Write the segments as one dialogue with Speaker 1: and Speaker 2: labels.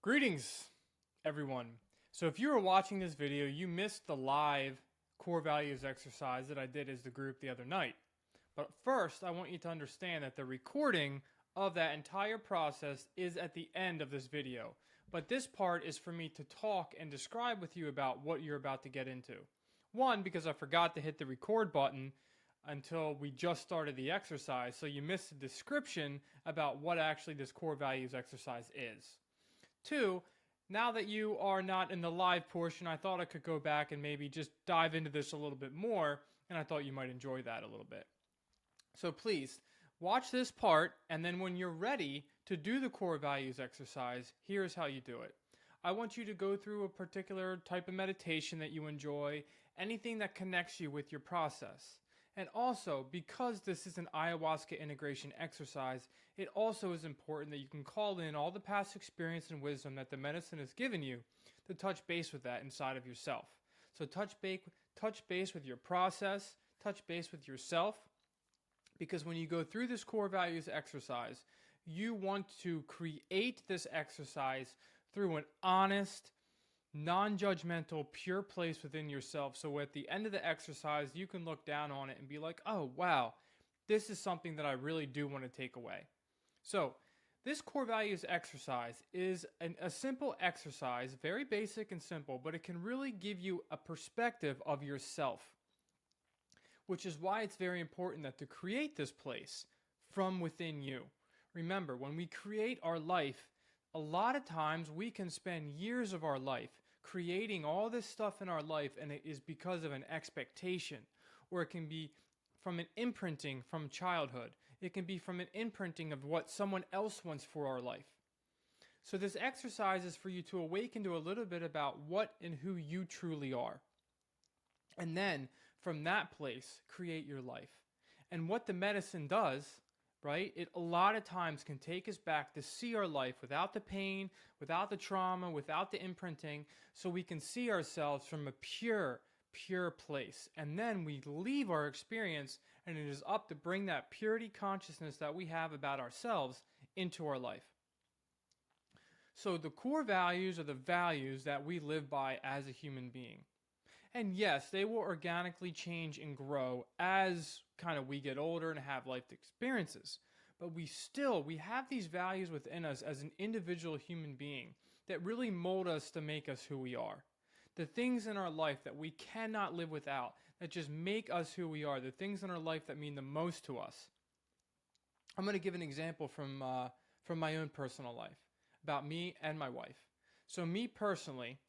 Speaker 1: Greetings, everyone. So if you were watching this video, you missed the live core values exercise that I did as the group the other night. But first, I want you to understand that the recording of that entire process is at the end of this video. But this part is for me to talk and describe with you about what you're about to get into. One, because I forgot to hit the record button until we just started the exercise, so you missed the description about what actually this core values exercise is. Two, now that you are not in the live portion, I thought I could go back and maybe just dive into this a little bit more, and I thought you might enjoy that a little bit. So please, watch this part, and then when you're ready to do the core values exercise, here's how you do it. I want you to go through a particular type of meditation that you enjoy, anything that connects you with your process. And also, because this is an ayahuasca integration exercise, it also is important that you can call in all the past experience and wisdom that the medicine has given you to touch base with that inside of yourself. So touch base with your process, touch base with yourself, because when you go through this core values exercise, you want to create this exercise through an honest, non-judgmental, pure place within yourself. So at the end of the exercise, you can look down on it and be like, oh, wow, this is something that I really do want to take away. So this core values exercise is a simple exercise, very basic and simple, but it can really give you a perspective of yourself, which is why it's very important that to create this place from within you. Remember, when we create our life, a lot of times we can spend years of our life creating all this stuff in our life, and it is because of an expectation, or it can be from an imprinting from childhood. It can be from an imprinting of what someone else wants for our life. So this exercise is for you to awaken to a little bit about what and who you truly are. And then from that place, create your life. And what the medicine does, right? It a lot of times can take us back to see our life without the pain, without the trauma, without the imprinting, so we can see ourselves from a pure place. And then we leave our experience, and it is up to bring that purity consciousness that we have about ourselves into our life. So the core values are the values that we live by as a human being. And yes, they will organically change and grow as we get older and have life experiences. But we have these values within us as an individual human being that really mold us to make us who we are. The things in our life that we cannot live without, that just make us who we are, the things in our life that mean the most to us. I'm going to give an example from my own personal life about me and my wife. So me personally,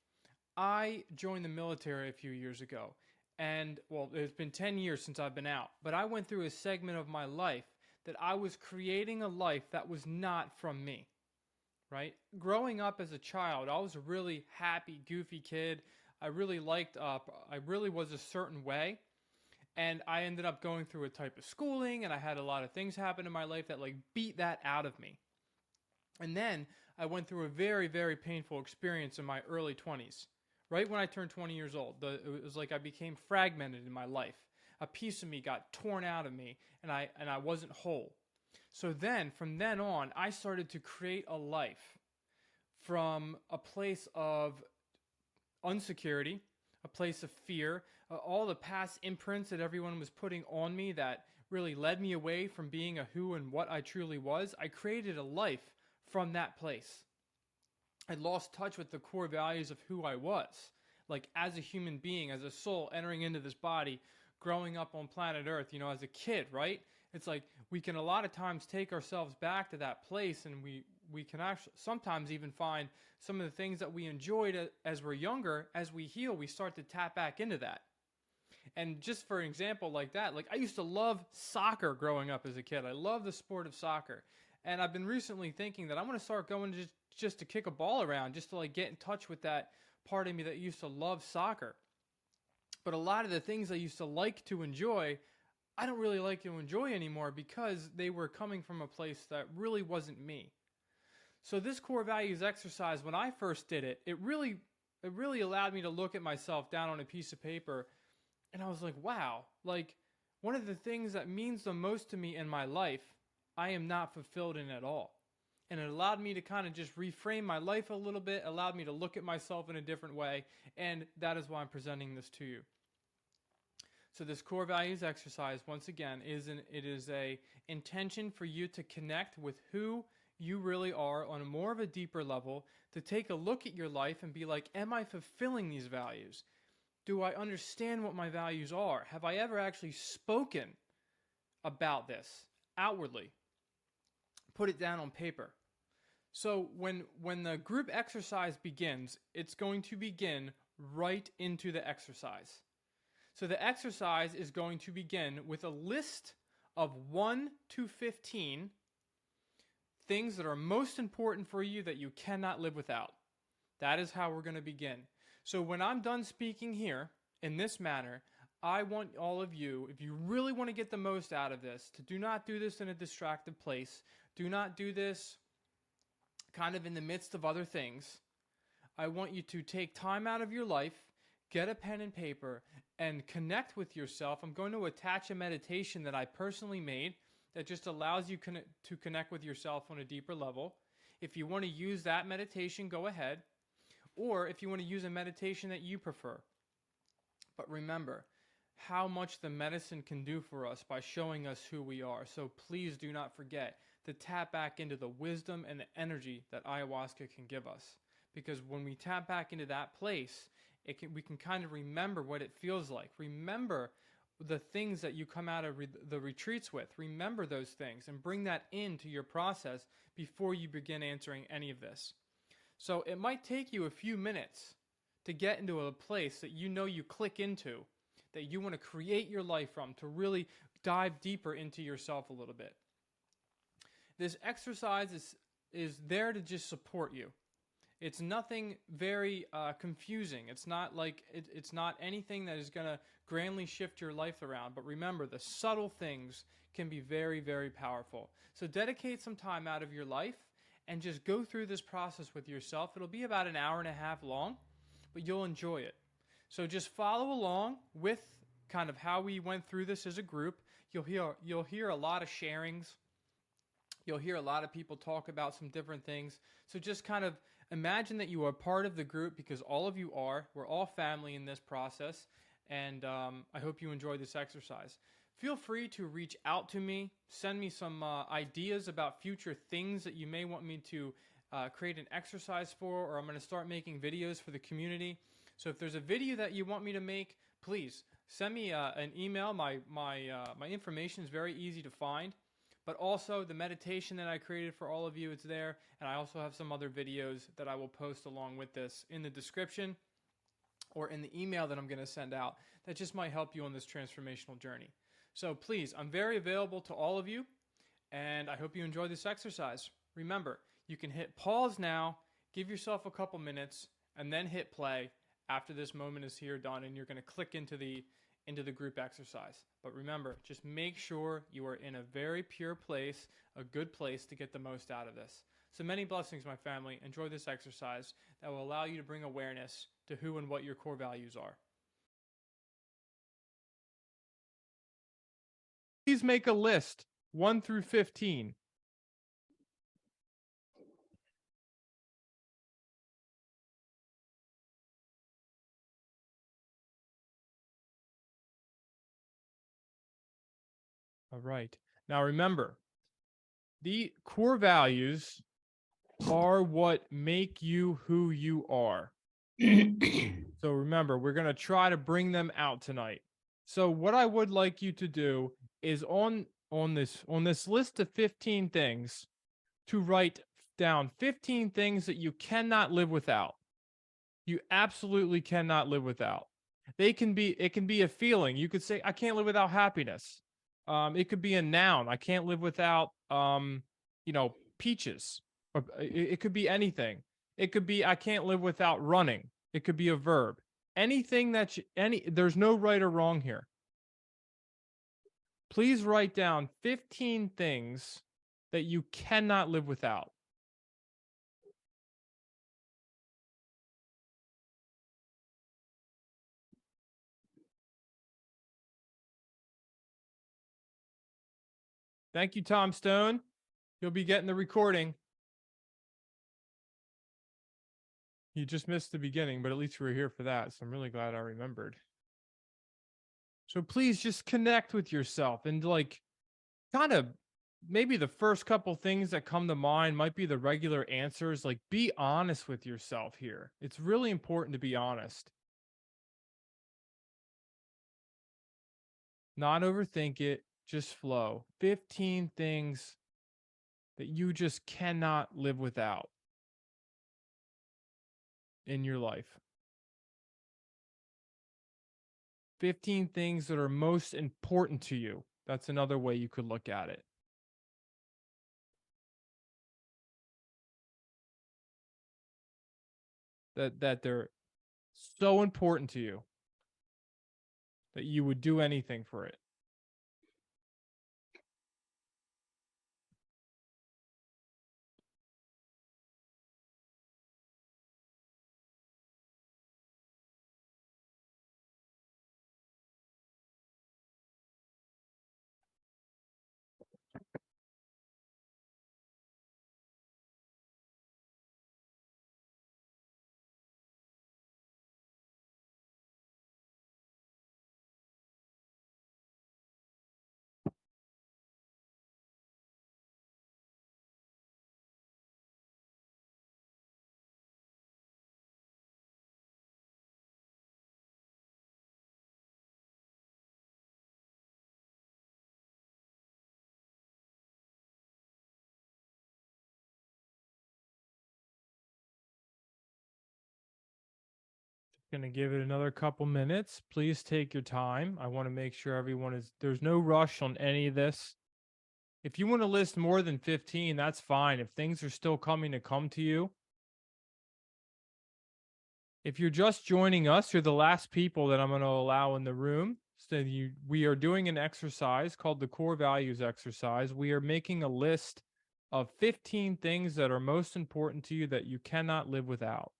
Speaker 1: I joined the military a few years ago, and well, it's been 10 years since I've been out, but I went through a segment of my life that I was creating a life that was not from me, right? Growing up as a child, I was a really happy, goofy kid. I really was a certain way, and I ended up going through a type of schooling, and I had a lot of things happen in my life that beat that out of me. And then I went through a very, very painful experience in my early 20s. Right when I turned 20 years old, it was like I became fragmented in my life. A piece of me got torn out of me, and I wasn't whole. So then, from then on, I started to create a life from a place of insecurity, a place of fear, all the past imprints that everyone was putting on me that really led me away from being a who and what I truly was. I created a life from that place. I lost touch with the core values of who I was, as a human being, as a soul entering into this body, growing up on planet Earth, as a kid, right? It's like we can a lot of times take ourselves back to that place, and we can actually sometimes even find some of the things that we enjoyed as we're younger. As we heal, we start to tap back into that. And just for an example like that, I used to love soccer growing up as a kid. I love the sport of soccer. And I've been recently thinking that I'm going to start going just to kick a ball around, just to get in touch with that part of me that used to love soccer. But a lot of the things I used to like to enjoy, I don't really like to enjoy anymore because they were coming from a place that really wasn't me. So this core values exercise, when I first did it, it really allowed me to look at myself down on a piece of paper, and I was like, wow, one of the things that means the most to me in my life, I am not fulfilled in at all. and it allowed me to kind of just reframe my life a little bit, allowed me to look at myself in a different way, and that is why I'm presenting this to you. So this core values exercise, once again, it is a intention for you to connect with who you really are on a more of a deeper level, to take a look at your life and be like, am I fulfilling these values? Do I understand what my values are? Have I ever actually spoken about this outwardly? Put it down on paper. So when the group exercise begins, it's going to begin right into the exercise. So the exercise is going to begin with a list of 1 to 15 things that are most important for you that you cannot live without. That is how we're going to begin. So when I'm done speaking here in this manner, I want all of you, if you really want to get the most out of this, to do not do this in a distracted place. Do not do this kind of in the midst of other things. I want you to take time out of your life, get a pen and paper, and connect with yourself. I'm going to attach a meditation that I personally made that just allows you to connect with yourself on a deeper level. If you want to use that meditation, go ahead. Or if you want to use a meditation that you prefer. But remember how much the medicine can do for us by showing us who we are. So please do not forget to tap back into the wisdom and the energy that ayahuasca can give us. Because when we tap back into that place, we can kind of remember what it feels like. Remember the things that you come out of the retreats with. Remember those things and bring that into your process before you begin answering any of this. So it might take you a few minutes to get into a place that you know you click into, that you want to create your life from, to really dive deeper into yourself a little bit. This exercise is there to just support you. It's nothing very confusing. It's not like it's not anything that is going to grandly shift your life around. But remember, the subtle things can be very, very powerful. So dedicate some time out of your life and just go through this process with yourself. It'll be about an hour and a half long, but you'll enjoy it. So just follow along with kind of how we went through this as a group. You'll hear a lot of sharings. You'll hear a lot of people talk about some different things. So just kind of imagine that you are part of the group, because all of you are. We're all family in this process, and I hope you enjoy this exercise. Feel free to reach out to me. Send me some ideas about future things that you may want me to create an exercise for, or I'm going to start making videos for the community. So if there's a video that you want me to make, please send me an email. My information is very easy to find. But also the meditation that I created for all of you, it's there. And I also have some other videos that I will post along with this in the description or in the email that I'm going to send out that just might help you on this transformational journey. So please, I'm very available to all of you, and I hope you enjoy this exercise. Remember, you can hit pause now, give yourself a couple minutes, and then hit play after this moment is here done, and you're going to click into the group exercise. But remember, just make sure you are in a very pure place, a good place to get the most out of this. So many blessings, my family. Enjoy this exercise that will allow you to bring awareness to who and what your core values are. Please make a list, 1 through 15. All right. Now remember, the core values are what make you who you are. So remember, we're going to try to bring them out tonight. So what I would like you to do is on this list of 15 things, to write down 15 things that you cannot live without. You absolutely cannot live without. It can be a feeling. You could say, I can't live without happiness. It could be a noun. I can't live without peaches. Or it could be anything. It could be, I can't live without running. It could be a verb. Anything there's no right or wrong here. Please write down 15 things that you cannot live without. Thank you, Tom Stone. You'll be getting the recording. You just missed the beginning, but at least you were here for that. So I'm really glad I remembered. So please just connect with yourself and like kind of maybe the first couple things that come to mind might be the regular answers. Like be honest with yourself here. It's really important to be honest. Not overthink it, just flow. 15 things that you just cannot live without in your life. 15 things that are most important to you. That's another way you could look at it. That they're so important to you that you would do anything for it. Going to give it another couple minutes. Please take your time. I want to make sure everyone is, there's no rush on any of this. If you want to list more than 15, that's fine. If things are still coming to come to you, if you're just joining us, you're the last people that I'm going to allow in the room. So we are doing an exercise called the core values exercise. We are making a list of 15 things that are most important to you that you cannot live without.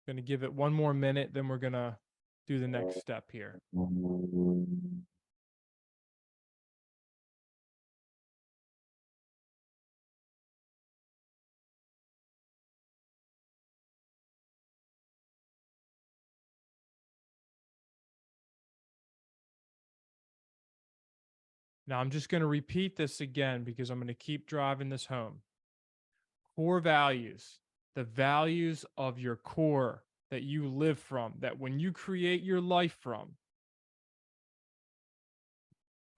Speaker 1: Going to give it one more minute, then we're going to do the next step here. Now I'm just going to repeat this again because I'm going to keep driving this home. Core values, the values of your core that you live from, that when you create your life from,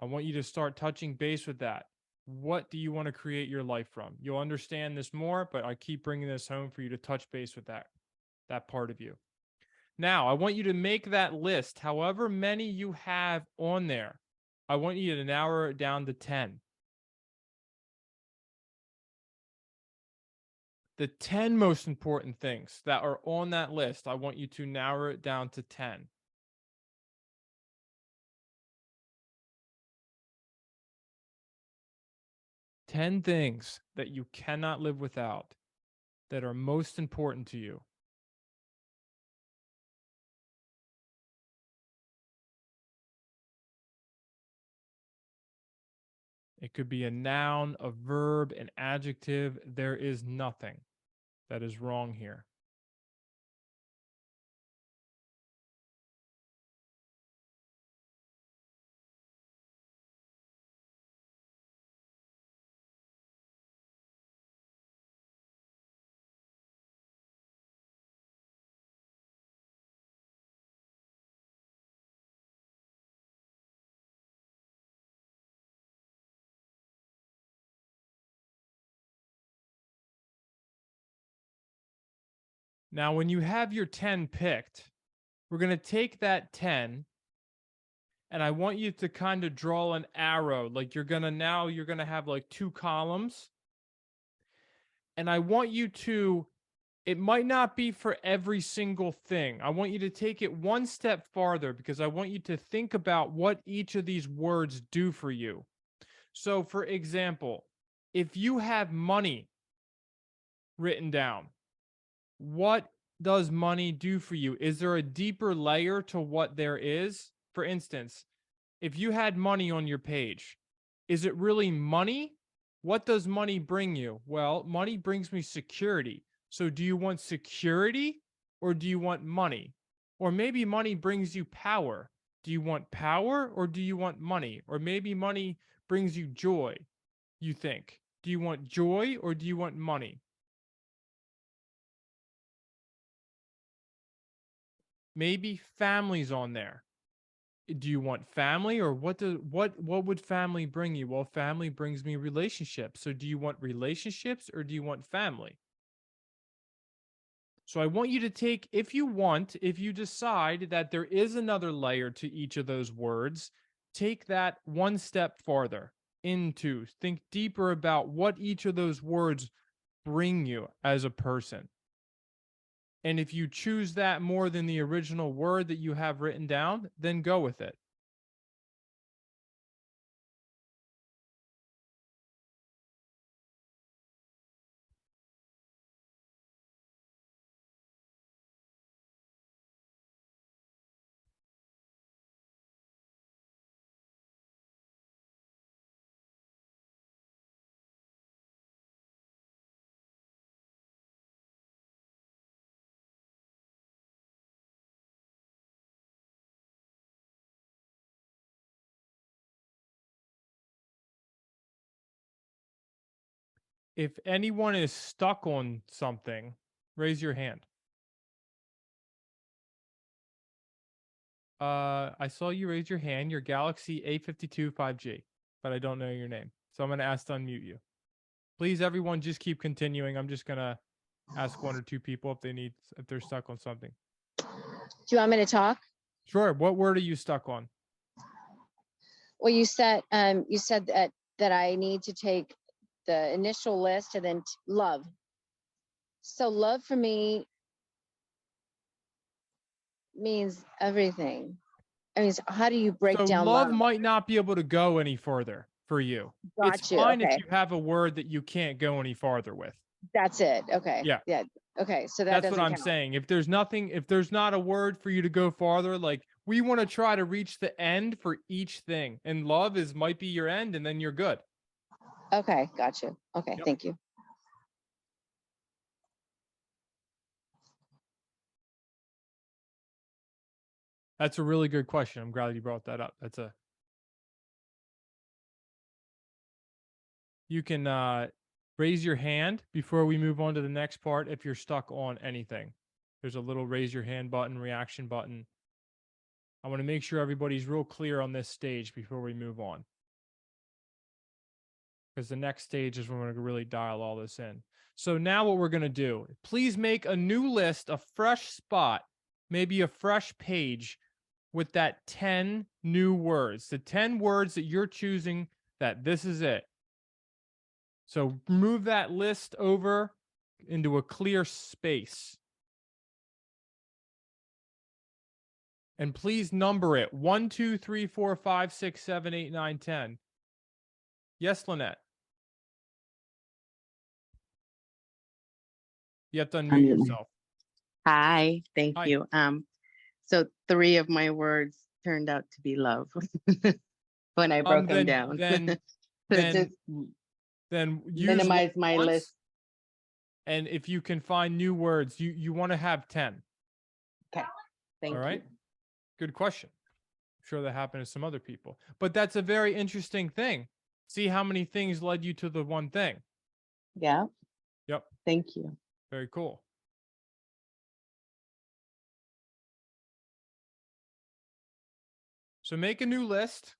Speaker 1: I want you to start touching base with that. What do you want to create your life from? You'll understand this more, but I keep bringing this home for you to touch base with that part of you. Now, I want you to make that list, however many you have on there. I want you to narrow it down to 10. The 10 most important things that are on that list, I want you to narrow it down to 10. Ten things that you cannot live without that are most important to you. It could be a noun, a verb, an adjective. There is nothing that is wrong here. Now, when you have your 10 picked, we're going to take that 10 and I want you to kind of draw an arrow. Like you're going to have like two columns. And I want you to, it might not be for every single thing. I want you to take it one step farther because I want you to think about what each of these words do for you. So, for example, if you have money written down, what does money do for you? Is there a deeper layer to what there is? For instance, if you had money on your page, is it really money? What does money bring you? Well, money brings me security. So do you want security or do you want money? Or maybe money brings you power. Do you want power or do you want money? Or maybe money brings you joy, you think. Do you want joy or do you want money? Maybe family's on there. Do you want family or what would family bring you? Well, family brings me relationships. So do you want relationships or do you want family? So I want you to take, if you decide that there is another layer to each of those words, take that one step farther into, think deeper about what each of those words bring you as a person. And if you choose that more than the original word that you have written down, then go with it. If anyone is stuck on something, raise your hand. I saw you raise your hand. You're Galaxy A52 5G, but I don't know your name. So I'm going to ask to unmute you. Please, everyone, just keep continuing. I'm just going to ask one or two people if they're stuck on something.
Speaker 2: Do you want me to talk?
Speaker 1: Sure. What word are you stuck on?
Speaker 2: Well, you said that I need to take the initial list and then love. So love for me means everything. I mean, how do you break down
Speaker 1: love?
Speaker 2: love?
Speaker 1: Might not be able to go any further for you. It's fine if you have a word that you can't go any farther with.
Speaker 2: That's it. Okay.
Speaker 1: Yeah.
Speaker 2: Yeah. Okay. So
Speaker 1: that's what I'm saying. If there's not a word for you to go farther, like we want to try to reach the end for each thing, and love might be your end, and then you're good.
Speaker 2: Okay. Gotcha. Okay.
Speaker 1: Yep.
Speaker 2: Thank you.
Speaker 1: That's a really good question. I'm glad you brought that up. You can raise your hand before we move on to the next part if you're stuck on anything. There's a little raise your hand button, reaction button. I want to make sure everybody's real clear on this stage before we move on. Because the next stage is when we're going to really dial all this in. So now what we're going to do, please make a new list, a fresh spot, maybe a fresh page with that 10 new words, the 10 words that you're choosing that this is it. So move that list over into a clear space. And please number it 1, 2, 3, 4, 5, 6, 7, 8, 9, 10. Yes, Lynette. You have to unmute yourself.
Speaker 3: Hi, thank
Speaker 1: Hi.
Speaker 3: you. So 3 of my words turned out to be love when I broke them down.
Speaker 1: Then
Speaker 3: minimize my list.
Speaker 1: And if you can find new words, you want to have 10.
Speaker 3: Okay, thank you.
Speaker 1: All right. Good question. I'm sure that happened to some other people, but that's a very interesting thing. See how many things led you to the one thing.
Speaker 3: Yeah.
Speaker 1: Yep.
Speaker 3: Thank you.
Speaker 1: Very cool. So make a new list.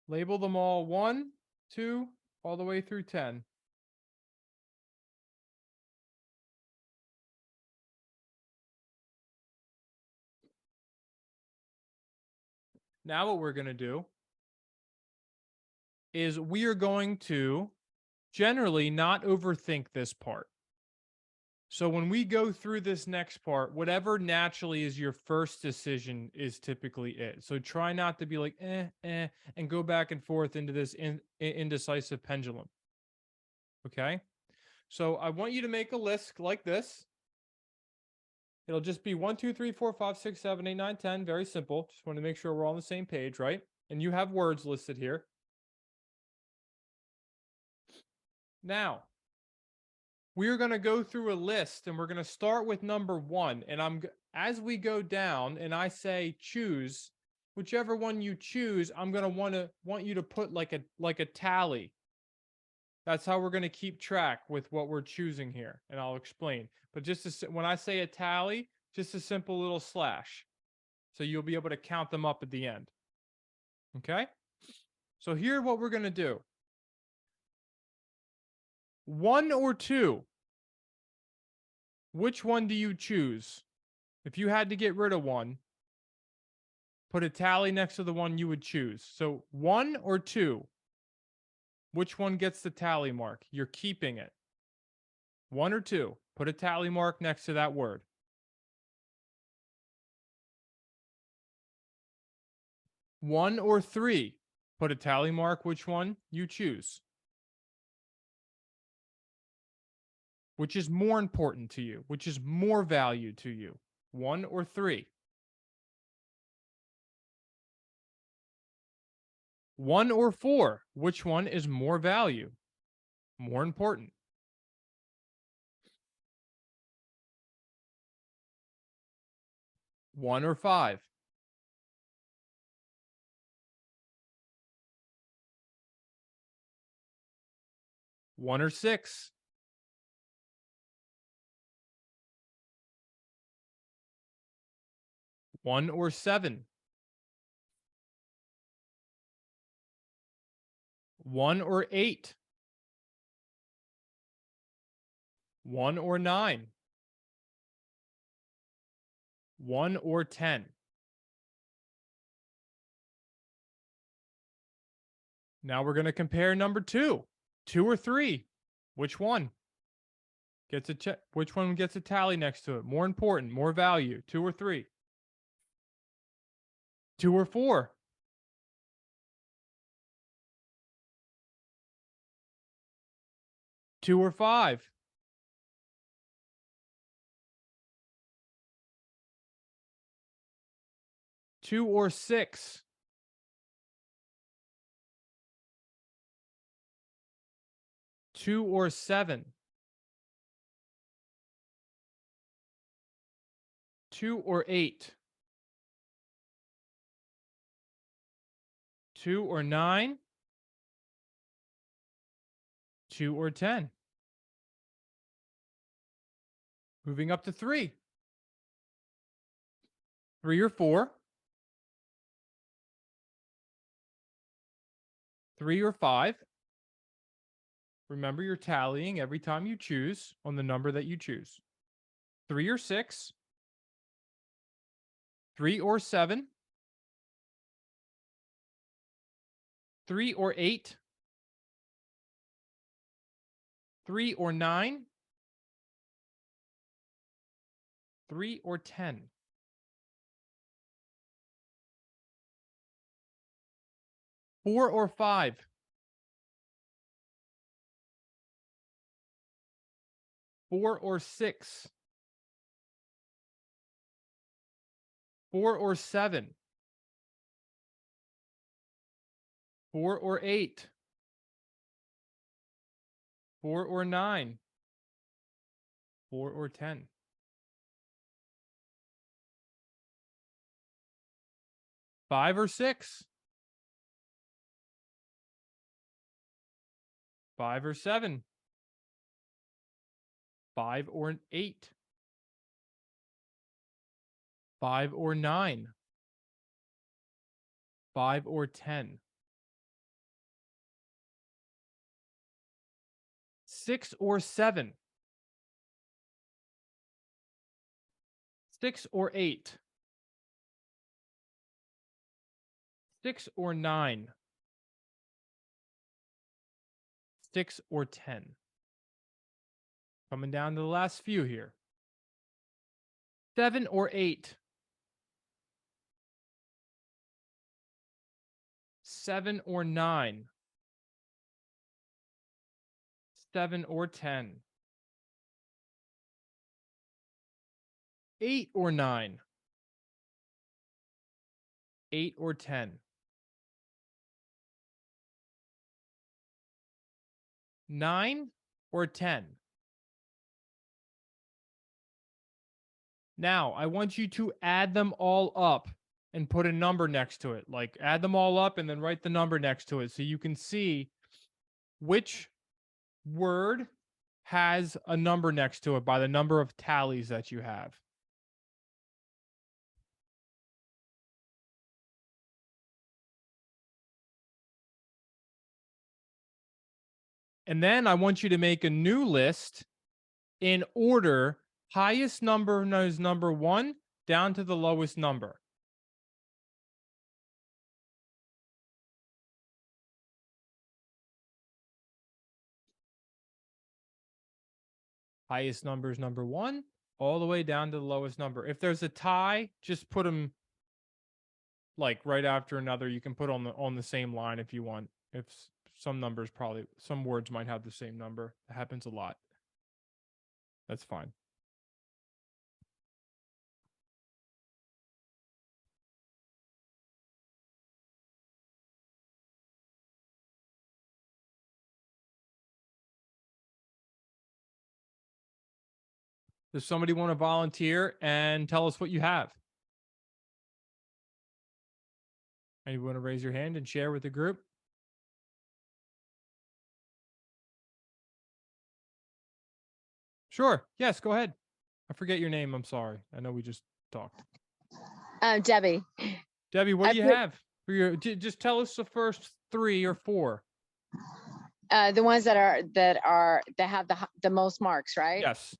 Speaker 1: Label them all 1, 2, all the way through 10. Now what we're going to do is we are going to generally not overthink this part. So when we go through this next part, whatever naturally is your first decision is typically it. So try not to be like, and go back and forth into this indecisive pendulum. Okay. So I want you to make a list like this. It'll just be 1, 2, 3, 4, 5, 6, 7, 8, 9, 10. Very simple. Just want to make sure we're all on the same page, right? And you have words listed here. Now, we're going to go through a list and we're going to start with number 1. And as we go down and I say choose, whichever one you choose, I'm going to want you to put like a tally. That's how we're going to keep track with what we're choosing here. And I'll explain. But when I say a tally, just a simple little slash. So you'll be able to count them up at the end. Okay? So here's what we're going to do. 1 or 2. Which one do you choose? If you had to get rid of one, put a tally next to the one you would choose. So 1 or 2. Which one gets the tally mark? You're keeping it. 1 or 2. Put a tally mark next to that word. 1 or 3. Put a tally mark which one you choose. Which is more important to you? Which is more value to you? 1 or 3? 1 or 4? Which one is more value? More important? 1 or 5? 1 or 6? 1 or 7? 1 or 8? 1 or 9? 1 or 10? Now we're going to compare number 2. 2 or 3? Which one gets which one gets a tally next to it? More important, more value. 2 or 3? 2 or 4? 2 or 5? 2 or 6? 2 or 7? 2 or 8? 2 or 9? 2 or 10? Moving up to 3. 3 or 4? 3 or 5? Remember, you're tallying every time you choose on the number that you choose. 3 or 6? 3 or 7? 3 or 8? 3 or 9? 3 or 10? 4 or 5? 4 or 6? 4 or 7? 4 or 8? 4 or 9? 4 or 10? 5 or 6? 5 or 7? 5 or 8? 5 or 9? 5 or 10? 6 or 7? 6 or 8? 6 or 9? 6 or 10? Coming down to the last few here. 7 or 8. 7 or 9. 7 or 10. 8 or 9. 8 or 10. 9 or 10. Now, I want you to add them all up and put a number next to it. Like add them all up and then write the number next to it so you can see which word has a number next to it by the number of tallies that you have. And then I want you to make a new list in order. Highest number is number 1 down to the lowest number. Highest number is number 1 all the way down to the lowest number. If there's a tie, just put them like right after another. You can put on the same line if you want. If some numbers some words might have the same number. It happens a lot. That's fine. Does somebody want to volunteer and tell us what you have? Anyone want to raise your hand and share with the group? Sure. Yes, go ahead. I forget your name. I'm sorry. I know we just talked.
Speaker 2: Debbie.
Speaker 1: Debbie, what do you have for your? Just tell us the first 3 or 4.
Speaker 2: The ones that have the most marks, right?
Speaker 1: Yes.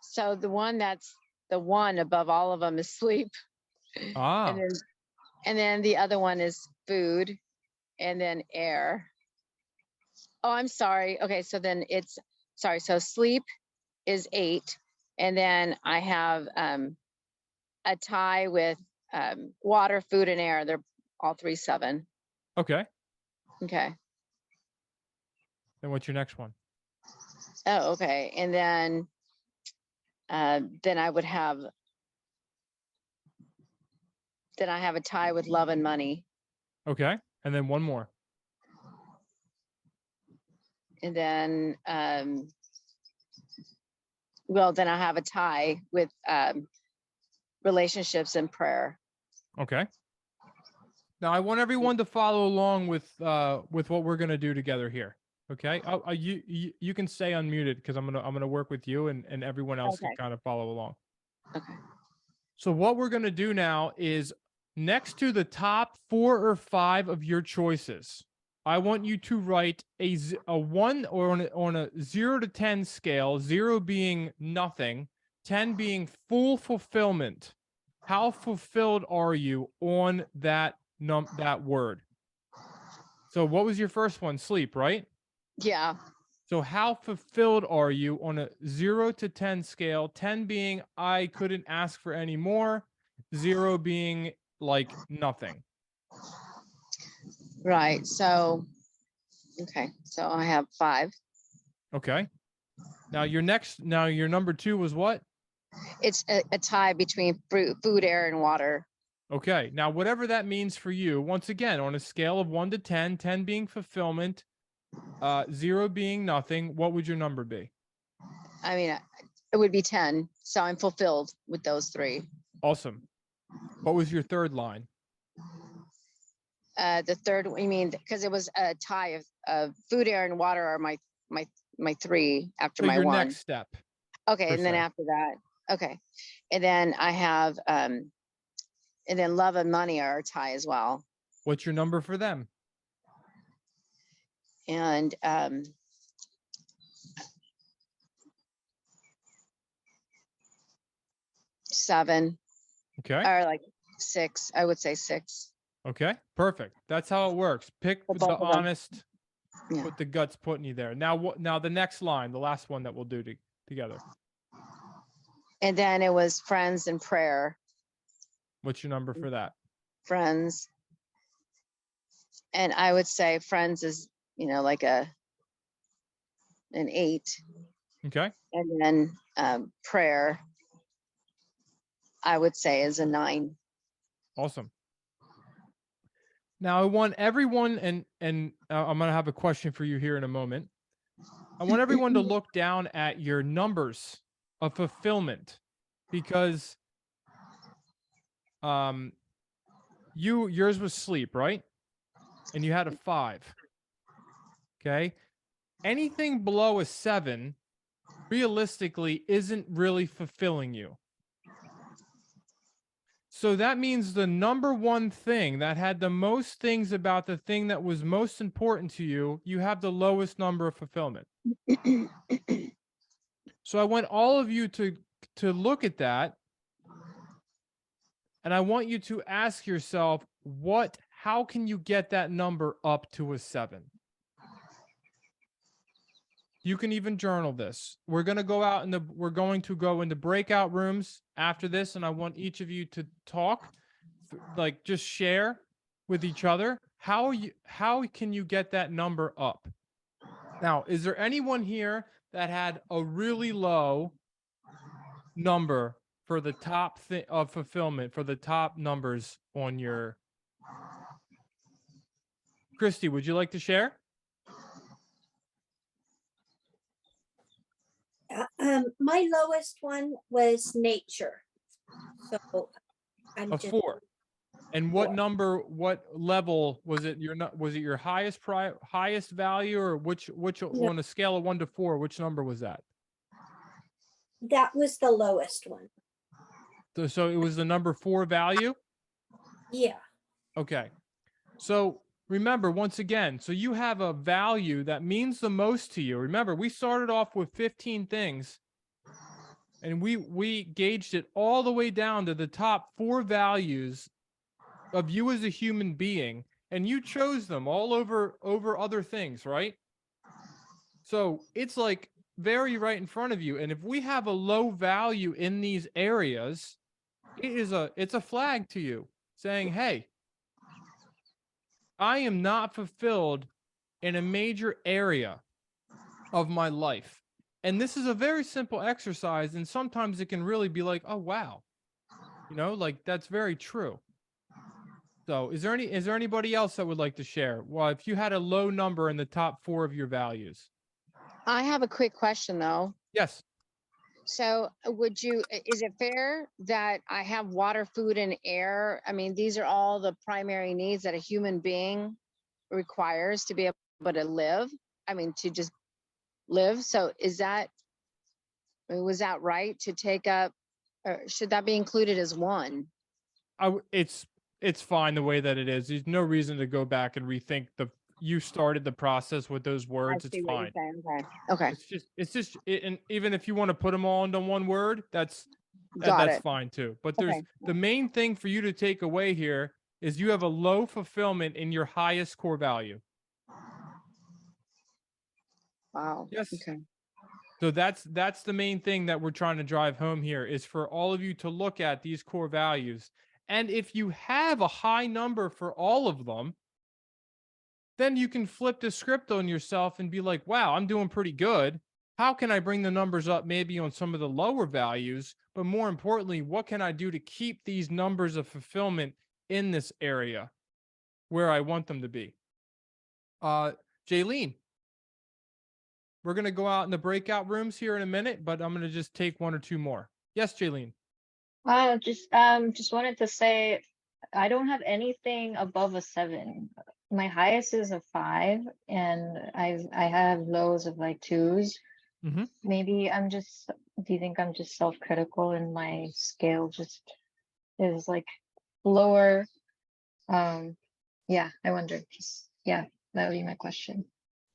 Speaker 2: So the one that's the one above all of them is sleep.
Speaker 1: Ah.
Speaker 2: And then the other one is food, and then air. Oh, I'm sorry. Okay, so then so sleep is 8, and then I have a tie with water, food, and air. They're all 3 7.
Speaker 1: Okay.
Speaker 2: Okay.
Speaker 1: Then what's your next one?
Speaker 2: Oh, okay. And then I would have a tie with love and money.
Speaker 1: Okay. And then one more.
Speaker 2: And then then I have a tie with relationships and prayer.
Speaker 1: Okay. Now I want everyone to follow along with what we're gonna do together here. Okay. You can stay unmuted because I'm gonna work with you and everyone else can kind of follow along.
Speaker 2: Okay.
Speaker 1: So what we're gonna do now is next to the top 4 or 5 of your choices, I want you to write a 1 or on a 0 to 10 scale, 0 being nothing, 10 being full fulfillment. How fulfilled are you on that word? So what was your first one? Sleep, right?
Speaker 2: Yeah.
Speaker 1: So how fulfilled are you on a 0 to 10 scale? 10 being I couldn't ask for any more, 0 being like nothing.
Speaker 2: Right. So, okay. So I have 5.
Speaker 1: Okay. Now your number 2 was what?
Speaker 2: It's a tie between food, air, and water.
Speaker 1: Okay. Now, whatever that means for you, once again, on a scale of 1 to 10, 10 being fulfillment, 0 being nothing, what would your number be?
Speaker 2: I mean, it would be 10. So I'm fulfilled with those 3.
Speaker 1: Awesome. What was your third line?
Speaker 2: The third, you mean, because it was a tie of food, air, and water are my 3 after my 1.
Speaker 1: Next step.
Speaker 2: Okay. And then after that, okay. And then I have, and then love and money are a tie as well.
Speaker 1: What's your number for them?
Speaker 2: And 7.
Speaker 1: Okay.
Speaker 2: Or like 6. I would say 6.
Speaker 1: Okay. Perfect. That's how it works. Pick the honest, put the guts putting you there. Now the next line, the last one that we'll do together?
Speaker 2: And then it was friends and prayer.
Speaker 1: What's your number for that?
Speaker 2: Friends. And I would say friends is, you know, like an 8.
Speaker 1: Okay.
Speaker 2: And then prayer, I would say, is a 9.
Speaker 1: Awesome. Now I want everyone, and I'm going to have a question for you here in a moment. I want everyone to look down at your numbers of fulfillment, because yours was sleep, right? And you had a 5. Okay. Anything below a 7 realistically isn't really fulfilling you. So that means the number one thing that had the most things about the thing that was most important to you, you have the lowest number of fulfillment. So I want all of you to look at that, and I want you to ask yourself, how can you get that number up to a 7? You can even journal this. We're going to go out we're going to go into breakout rooms after this, and I want each of you to talk, like just share with each other. How can you get that number up? Now, is there anyone here that had a really low number for the top of fulfillment, for the top numbers on your... Christy, would you like to share?
Speaker 4: My lowest one was nature. So I'm
Speaker 1: A 4. And what
Speaker 4: 4.
Speaker 1: number, what level was it? Was it your highest value, or which
Speaker 4: No.
Speaker 1: on a scale of 1 to 4, which number was that?
Speaker 4: That was the lowest one.
Speaker 1: So it was the number 4 value?
Speaker 4: Yeah.
Speaker 1: Okay. So remember, once again, so you have a value that means the most to you. Remember, we started off with 15 things, and we gauged it all the way down to the top 4 values of you as a human being, and you chose them all over other things, right? So it's like very right in front of you. And if we have a low value in these areas, it's a flag to you saying, hey, I am not fulfilled in a major area of my life. And this is a very simple exercise, and sometimes it can really be like, oh wow, like that's very true. So is there anybody else that would like to share? Well, if you had a low number in the top 4 of your values.
Speaker 2: I have a quick question though.
Speaker 1: Yes.
Speaker 2: So is it fair that I have water, food, and air? I mean, these are all the primary needs that a human being requires to be able to live. I mean, to just live. So was that right to take up, or should that be included as 1?
Speaker 1: It's fine the way that it is. There's no reason to go back and rethink you started the process with those words. It's fine.
Speaker 2: Okay.
Speaker 1: It's just, and even if you want to put them all into one word, that's fine too. But the main thing for you to take away here is you have a low fulfillment in your highest core value.
Speaker 2: Wow.
Speaker 1: Yes.
Speaker 2: Okay.
Speaker 1: So that's the main thing that we're trying to drive home here, is for all of you to look at these core values. And if you have a high number for all of them, then you can flip the script on yourself and be like, wow, I'm doing pretty good. How can I bring the numbers up maybe on some of the lower values? But more importantly, what can I do to keep these numbers of fulfillment in this area where I want them to be? Jaylene, we're going to go out in the breakout rooms here in a minute, but I'm going to just take 1 or 2 more. Yes, Jaylene.
Speaker 5: Just wanted to say, I don't have anything above a 7. My highest is a 5, and I have lows of like 2s.
Speaker 1: Mm-hmm.
Speaker 5: Maybe do you think I'm just self-critical and my scale just is like lower? Yeah, I wonder. That would be my question.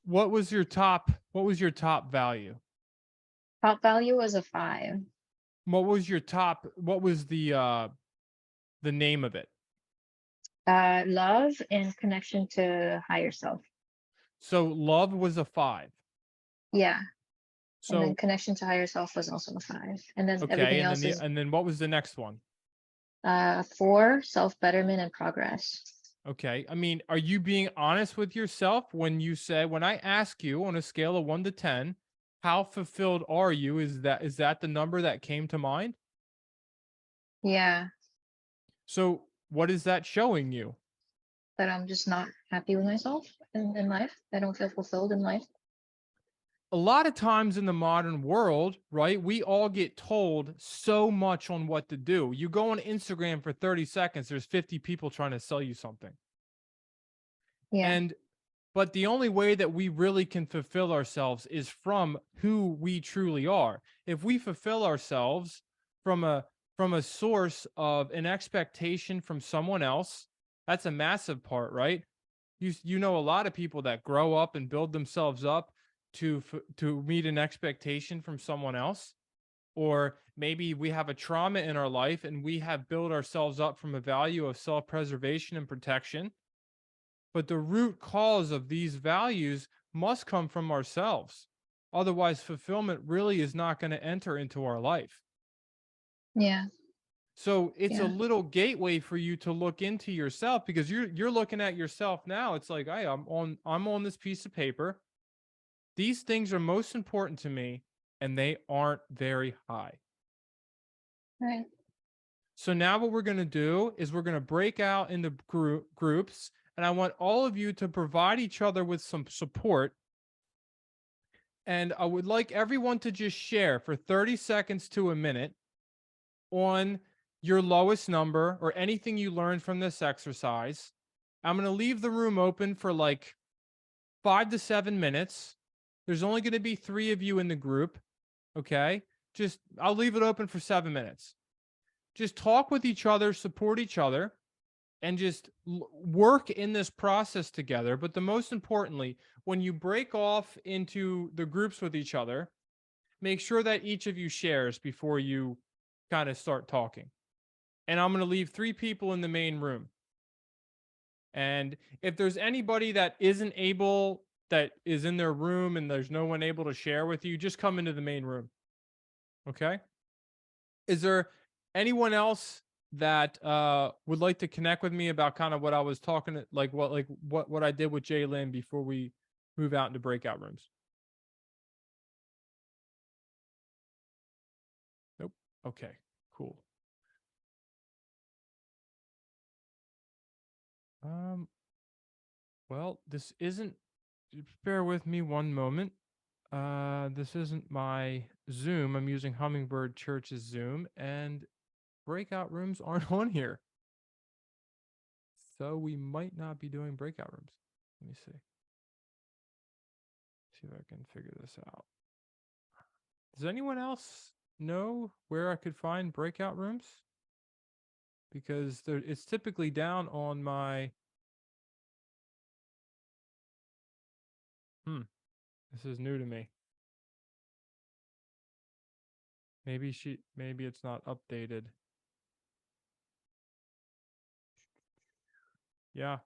Speaker 1: What was your top value?
Speaker 5: Top value was a 5.
Speaker 1: What was the name of it?
Speaker 5: Love and connection to higher self.
Speaker 1: So love was a 5.
Speaker 5: Yeah. And then
Speaker 1: So,
Speaker 5: connection to higher self was also a 5. And then
Speaker 1: okay,
Speaker 5: everything
Speaker 1: and
Speaker 5: else is
Speaker 1: then what was the next one?
Speaker 5: 4, self-betterment and progress.
Speaker 1: Okay. I mean, are you being honest with yourself when you say, when I ask you on a scale of 1 to 10, how fulfilled are you? Is that the number that came to mind?
Speaker 5: Yeah,
Speaker 1: So what is that showing you?
Speaker 5: that I'm just not happy with myself in life. I don't feel fulfilled in life.
Speaker 1: A lot of times in the modern world, right, we all get told so much on what to do. You go on Instagram for 30 seconds, there's 50 people trying to sell you something.
Speaker 5: Yeah,
Speaker 1: But the only way that we really can fulfill ourselves is from who we truly are. If we fulfill ourselves from a source of an expectation from someone else, that's a massive part, right? You know a lot of people that grow up and build themselves up to meet an expectation from someone else, or maybe we have a trauma in our life and we have built ourselves up from a value of self-preservation and protection. But the root cause of these values must come from ourselves. Otherwise, fulfillment really is not going to enter into our life.
Speaker 5: yeah,
Speaker 1: So it's a
Speaker 5: yeah,
Speaker 1: little gateway for you to look into yourself, because you're looking at yourself now. It's like, hey, I'm on this piece of paper. These things are most important to me, and they aren't very high.
Speaker 5: right.
Speaker 1: So now what we're going to do is we're going to break out into groups, and I want all of you to provide each other with some support. And I would like everyone to just share for 30 seconds to a minute on your lowest number or anything you learned from this exercise. I'm going to leave the room open for like 5 to 7 minutes. There's only going to be 3 of you in the group. Okay. I'll leave it open for 7 minutes. Just talk with each other, support each other, and just work in this process together. But the most importantly, when you break off into the groups with each other, make sure that each of you shares before you kind of start talking. And I'm going to leave 3 people in the main room. And if there's anybody that is in their room and there's no one able to share with you, just come into the main room. Okay? Is there anyone else that would like to connect with me about kind of what I was talking, like what I did with Jay Lynn before we move out into breakout rooms? Nope. Okay, cool. Well, this isn't, bear with me one moment. This isn't my Zoom. I'm using Hummingbird Church's Zoom, and breakout rooms aren't on here. So we might not be doing breakout rooms. Let me see. See if I can figure this out. Does anyone else know where I could find breakout rooms? Because it's typically down on my... This is new to me. Maybe it's not updated. Yeah.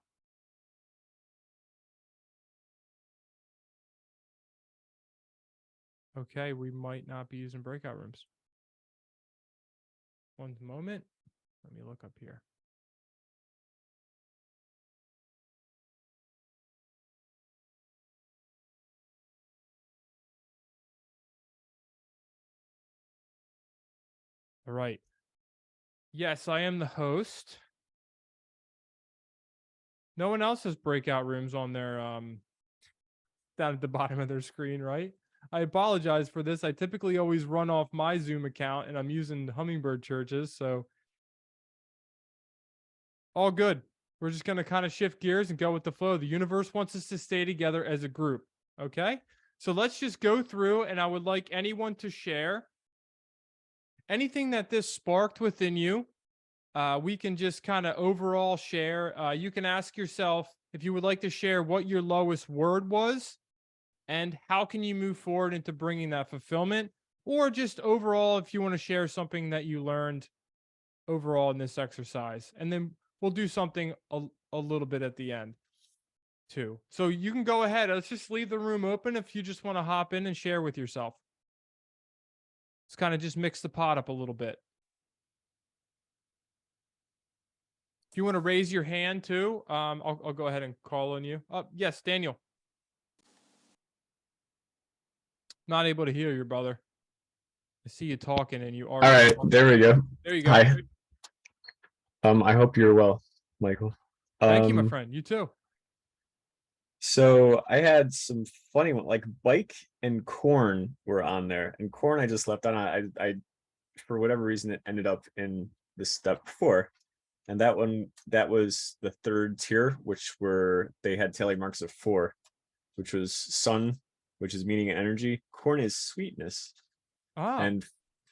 Speaker 1: Okay, we might not be using breakout rooms. One moment. Let me look up here. All right. Yes, I am the host. No one else has breakout rooms on their down at the bottom of their screen, right? I apologize for this. I typically always run off my Zoom account and I'm using Hummingbird Churches, so all good. We're just going to kind of shift gears and go with the flow. The universe wants us to stay together as a group, okay? So let's just go through, and I would like anyone to share anything that this sparked within you. We can just kind of overall share. You can ask yourself if you would like to share what your lowest word was and how can you move forward into bringing that fulfillment, or just overall if you want to share something that you learned overall in this exercise. And then we'll do something a little bit at the end too. So you can go ahead. Let's just leave the room open if you just want to hop in and share with yourself. Let's kind of just mix the pot up a little bit. If you want to raise your hand too, I'll go ahead and call on you. Yes, Daniel. Not able to hear you, brother. I see you talking and you are.
Speaker 6: All right, there we go.
Speaker 1: There you go.
Speaker 6: Hi. I hope you're well, Michael.
Speaker 1: Thank you, my friend. You too.
Speaker 6: So I had some funny one, like bike and corn were on there, and corn I just left on. I for whatever reason it ended up in the step 4, and that was the 3rd tier, which they had tally marks of 4, which was sun, which is meaning and energy. Corn is sweetness, and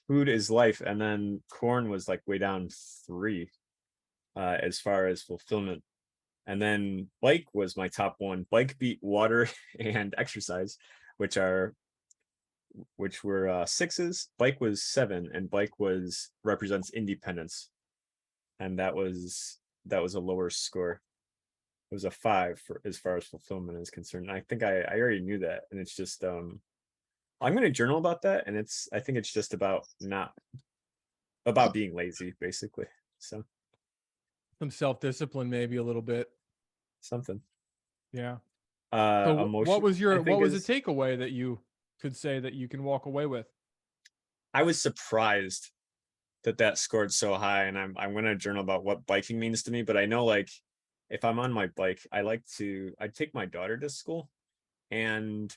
Speaker 6: food is life, and then corn was like way down 3 as far as fulfillment. And then bike was my top 1. Bike beat water and exercise, which were 6s. Bike was 7, and bike represents independence, and that was a lower score. It was a 5 for as far as fulfillment is concerned. And I think I already knew that, and it's just I'm going to journal about that, and I think it's just about being lazy, basically. So
Speaker 1: some self-discipline, maybe a little bit.
Speaker 6: Something.
Speaker 1: Yeah.
Speaker 6: So
Speaker 1: what was the takeaway that you could say that you can walk away with?
Speaker 6: I was surprised that scored so high, and I'm going to journal about what biking means to me. But I know, like, if I'm on my bike, I take my daughter to school, and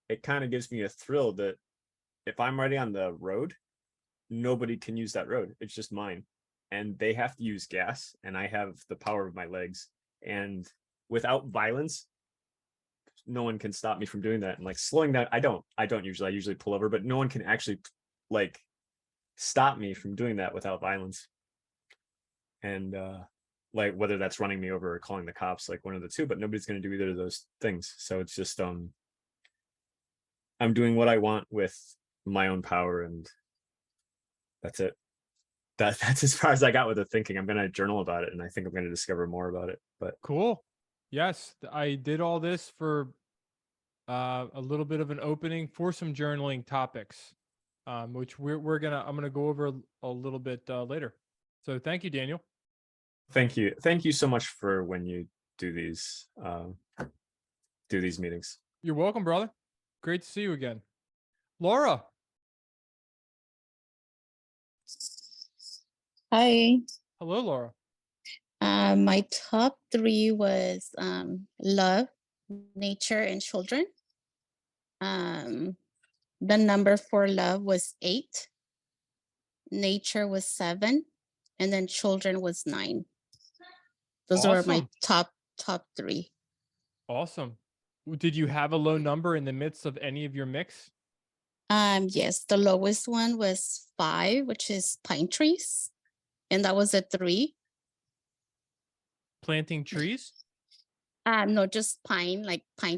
Speaker 6: it kind of gives me a thrill that if I'm riding on the road, nobody can use that road. It's just mine, and they have to use gas, and I have the power of my legs. And without violence, no one can stop me from doing that. And like slowing down, I usually pull over, but no one can actually like stop me from doing that without violence. And like whether that's running me over or calling the cops, like one of the two, but nobody's going to do either of those things. So it's just I'm doing what I want with my own power, and that's it. That's as far as I got with the thinking. I'm going to journal about it, and I think I'm going to discover more about it. But
Speaker 1: cool. Yes, I did all this for a little bit of an opening for some journaling topics, which I'm gonna go over a little bit later. So thank you, Daniel.
Speaker 6: Thank you so much for when you do these meetings.
Speaker 1: You're welcome, brother. Great to see you again. Laura.
Speaker 7: Hi.
Speaker 1: Hello, Laura.
Speaker 7: My top 3 was love, nature, and children. The number for love was 8. Nature was 7, and then children was 9. Those were my top 3.
Speaker 1: Awesome. Did you have a low number in the midst of any of your mix?
Speaker 7: Yes, the lowest one was 5, which is pine trees, and that was a 3.
Speaker 1: Planting trees?
Speaker 7: No, just pine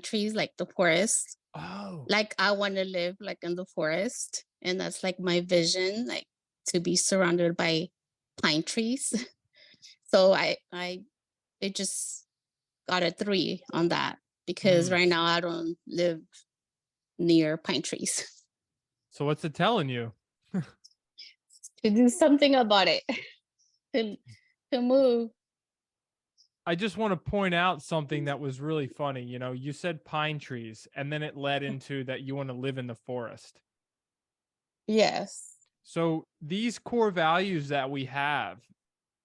Speaker 7: trees, like the forest.
Speaker 1: Oh.
Speaker 7: Like I want to live like in the forest, and that's like my vision, like to be surrounded by pine trees. So it just got a 3 on that, because right now I don't live near pine trees.
Speaker 1: So what's it telling you?
Speaker 7: To do something about it, to move.
Speaker 1: I just want to point out something that was really funny. You know, you said pine trees, and then it led into that you want to live in the forest.
Speaker 7: Yes.
Speaker 1: So these core values that we have,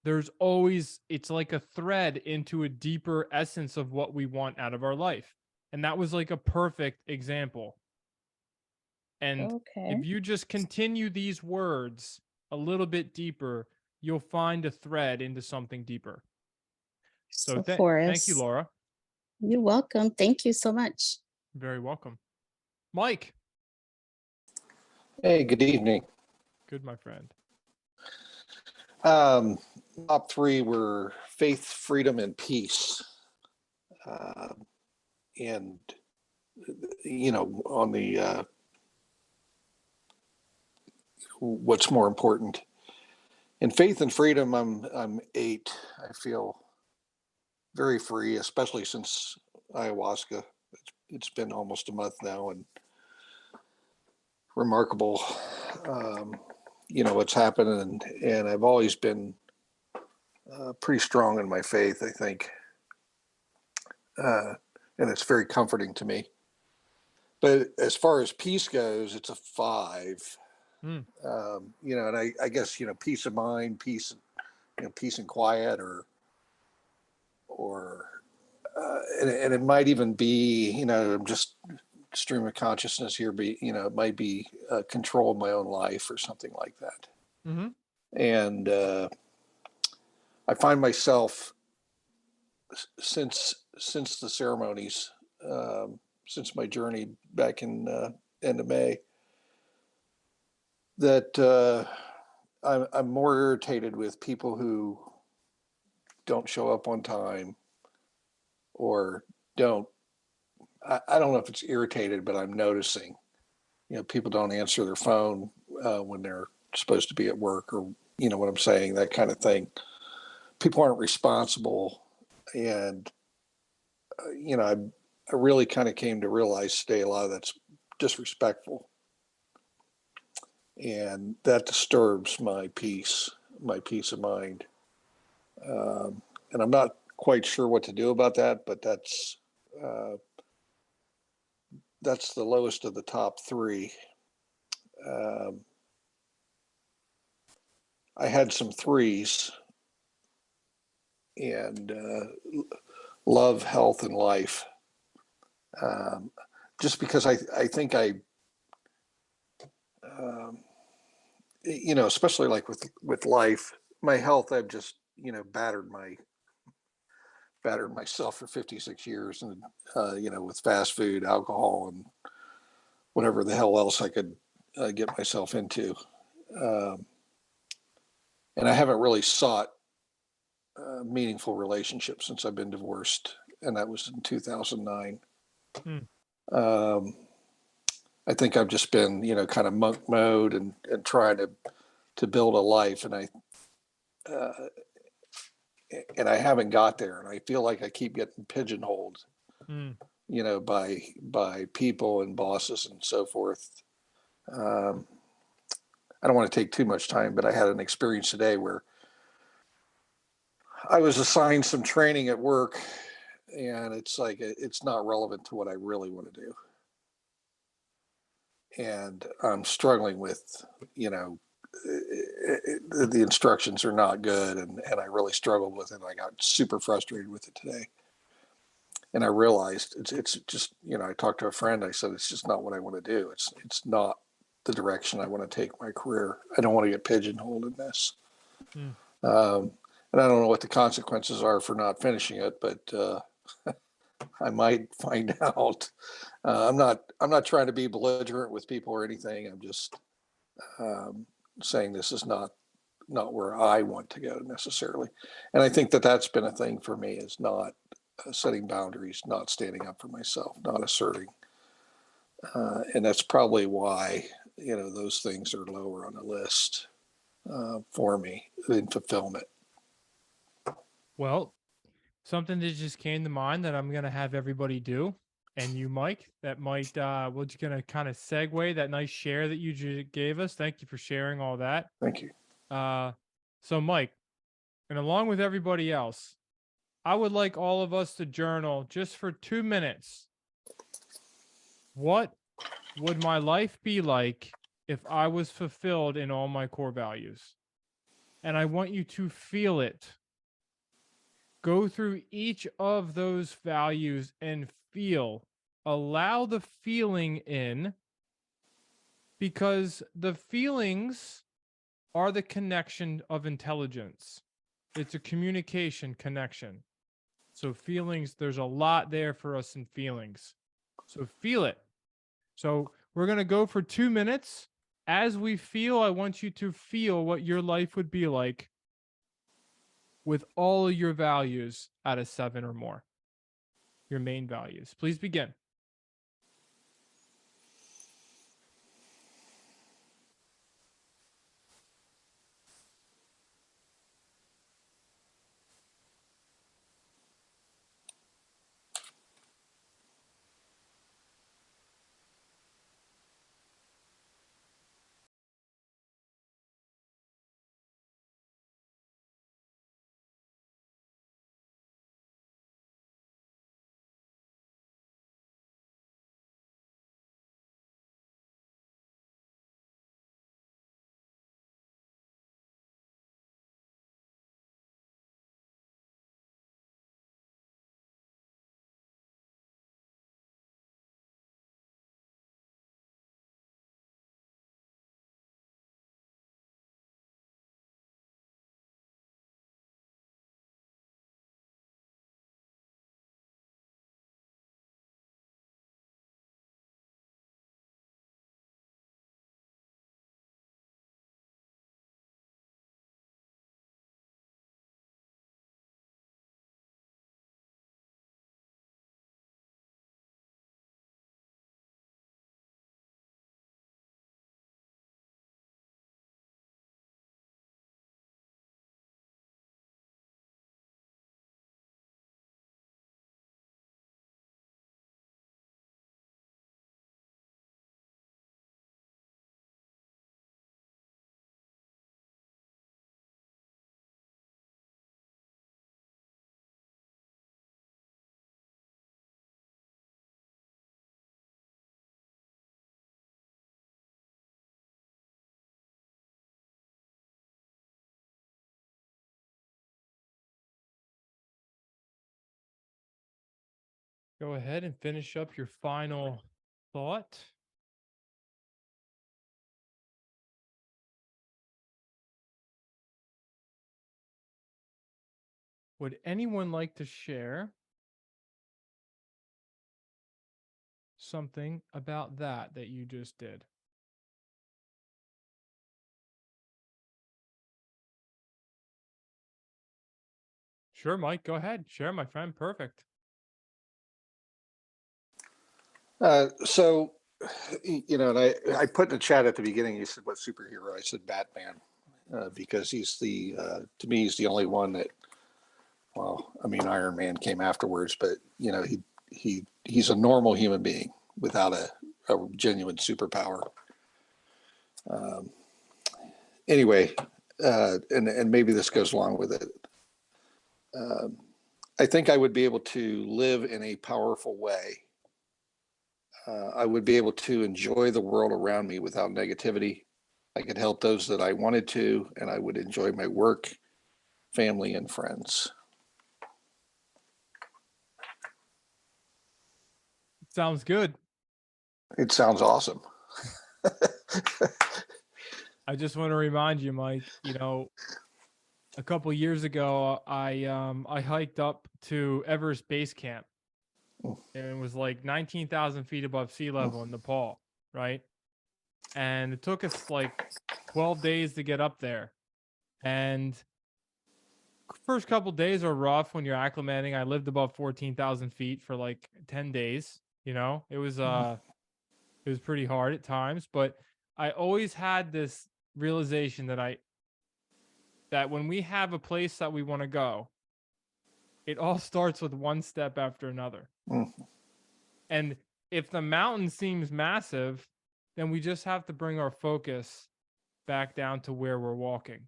Speaker 1: it's like a thread into a deeper essence of what we want out of our life. And that was like a perfect example. And if you just continue these words a little bit deeper, you'll find a thread into something deeper. So thank you, Laura.
Speaker 7: You're welcome. Thank you so much.
Speaker 1: Very welcome. Mike.
Speaker 8: Hey, good evening.
Speaker 1: Good, my friend.
Speaker 8: Top 3 were faith, freedom, and peace. And, on the what's more important. In faith and freedom, I'm 8. I feel very free, especially since ayahuasca. It's been almost a month now, and remarkable what's happening, and I've always been pretty strong in my faith, I think. And it's very comforting to me. But as far as peace goes, it's a 5.
Speaker 1: Mm.
Speaker 8: And I guess, peace of mind, peace and quiet, and it might even be, just stream of consciousness here, it might be control of my own life or something like that.
Speaker 1: Mm-hmm.
Speaker 8: And I find myself since the ceremonies, since my journey back in end of May, that I'm more irritated with people who don't show up on time, or don't. I don't know if it's irritated, but I'm noticing, people don't answer their phone when they're supposed to be at work, or what I'm saying, that kind of thing. People aren't responsible, and I really kind of came to realize today a lot of that's disrespectful, and that disturbs my peace of mind. And I'm not quite sure what to do about that, but that's the lowest of the top 3. I had some 3s, and love, health, and life. Just because I think especially like with life, my health, I've just, battered myself for 56 years, and, with fast food, alcohol, and whatever the hell else I could get myself into. And I haven't really sought meaningful relationships since I've been divorced, and that was in 2009. I think I've just been, kind of monk mode, and trying to build a life, and I haven't got there, and I feel like I keep getting pigeonholed, by people and bosses and so forth. I don't want to take too much time, but I had an experience today where I was assigned some training at work, and it's like, it's not relevant to what I really want to do. And I'm struggling with, the instructions are not good, and I really struggled with it. I got super frustrated with it today. And I realized it's just, I talked to a friend, I said, it's just not what I want to do. It's not the direction I want to take my career. I don't want to get pigeonholed in this. And I don't know what the consequences are for not finishing it, but I might find out. I'm not trying to be belligerent with people or anything. I'm just saying this is not where I want to go necessarily. And I think that that's been a thing for me, is not setting boundaries, not standing up for myself, not asserting. And that's probably why, those things are lower on the list for me in fulfillment.
Speaker 1: Well, something that just came to mind that I'm going to have everybody do, and you, Mike, that might, we're just going to kind of segue that nice share that you gave us. Thank you for sharing all that.
Speaker 8: Thank you.
Speaker 1: So, Mike, and along with everybody else, I would like all of us to journal just for 2 minutes. What would my life be like if I was fulfilled in all my core values? And I want you to feel it. Go through each of those values and feel. Allow the feeling in, because the feelings are the connection of intelligence. It's a communication connection. So feelings, there's a lot there for us in feelings. So feel it. So we're going to go for 2 minutes. As we feel, I want you to feel what your life would be like with all of your values out of 7 or more. Your main values. Please begin. go ahead and finish up your final thought. Would anyone like to share something about that you just did? Sure, Mike, go ahead. Share, my friend. Perfect.
Speaker 8: So, and I put in the chat at the beginning, you said, what superhero? I said Batman, because he's to me, he's the only one that, well, I mean, Iron Man came afterwards, but, he's a normal human being without a genuine superpower. Anyway, and maybe this goes along with it. I think I would be able to live in a powerful way. I would be able to enjoy the world around me without negativity. I could help those that I wanted to, and I would enjoy my work, family, and friends.
Speaker 1: Sounds good.
Speaker 8: It sounds awesome.
Speaker 1: I just want to remind you, Mike, a couple years ago, I hiked up to Everest Base Camp, and it was like 19,000 feet above sea level in Nepal, right? And it took us like 12 days to get up there. And first couple days are rough when you're acclimating. I lived above 14,000 feet for like 10 days. It was pretty hard at times, but I always had this realization that when we have a place that we want to go, it all starts with one step after another. And if the mountain seems massive, then we just have to bring our focus back down to where we're walking.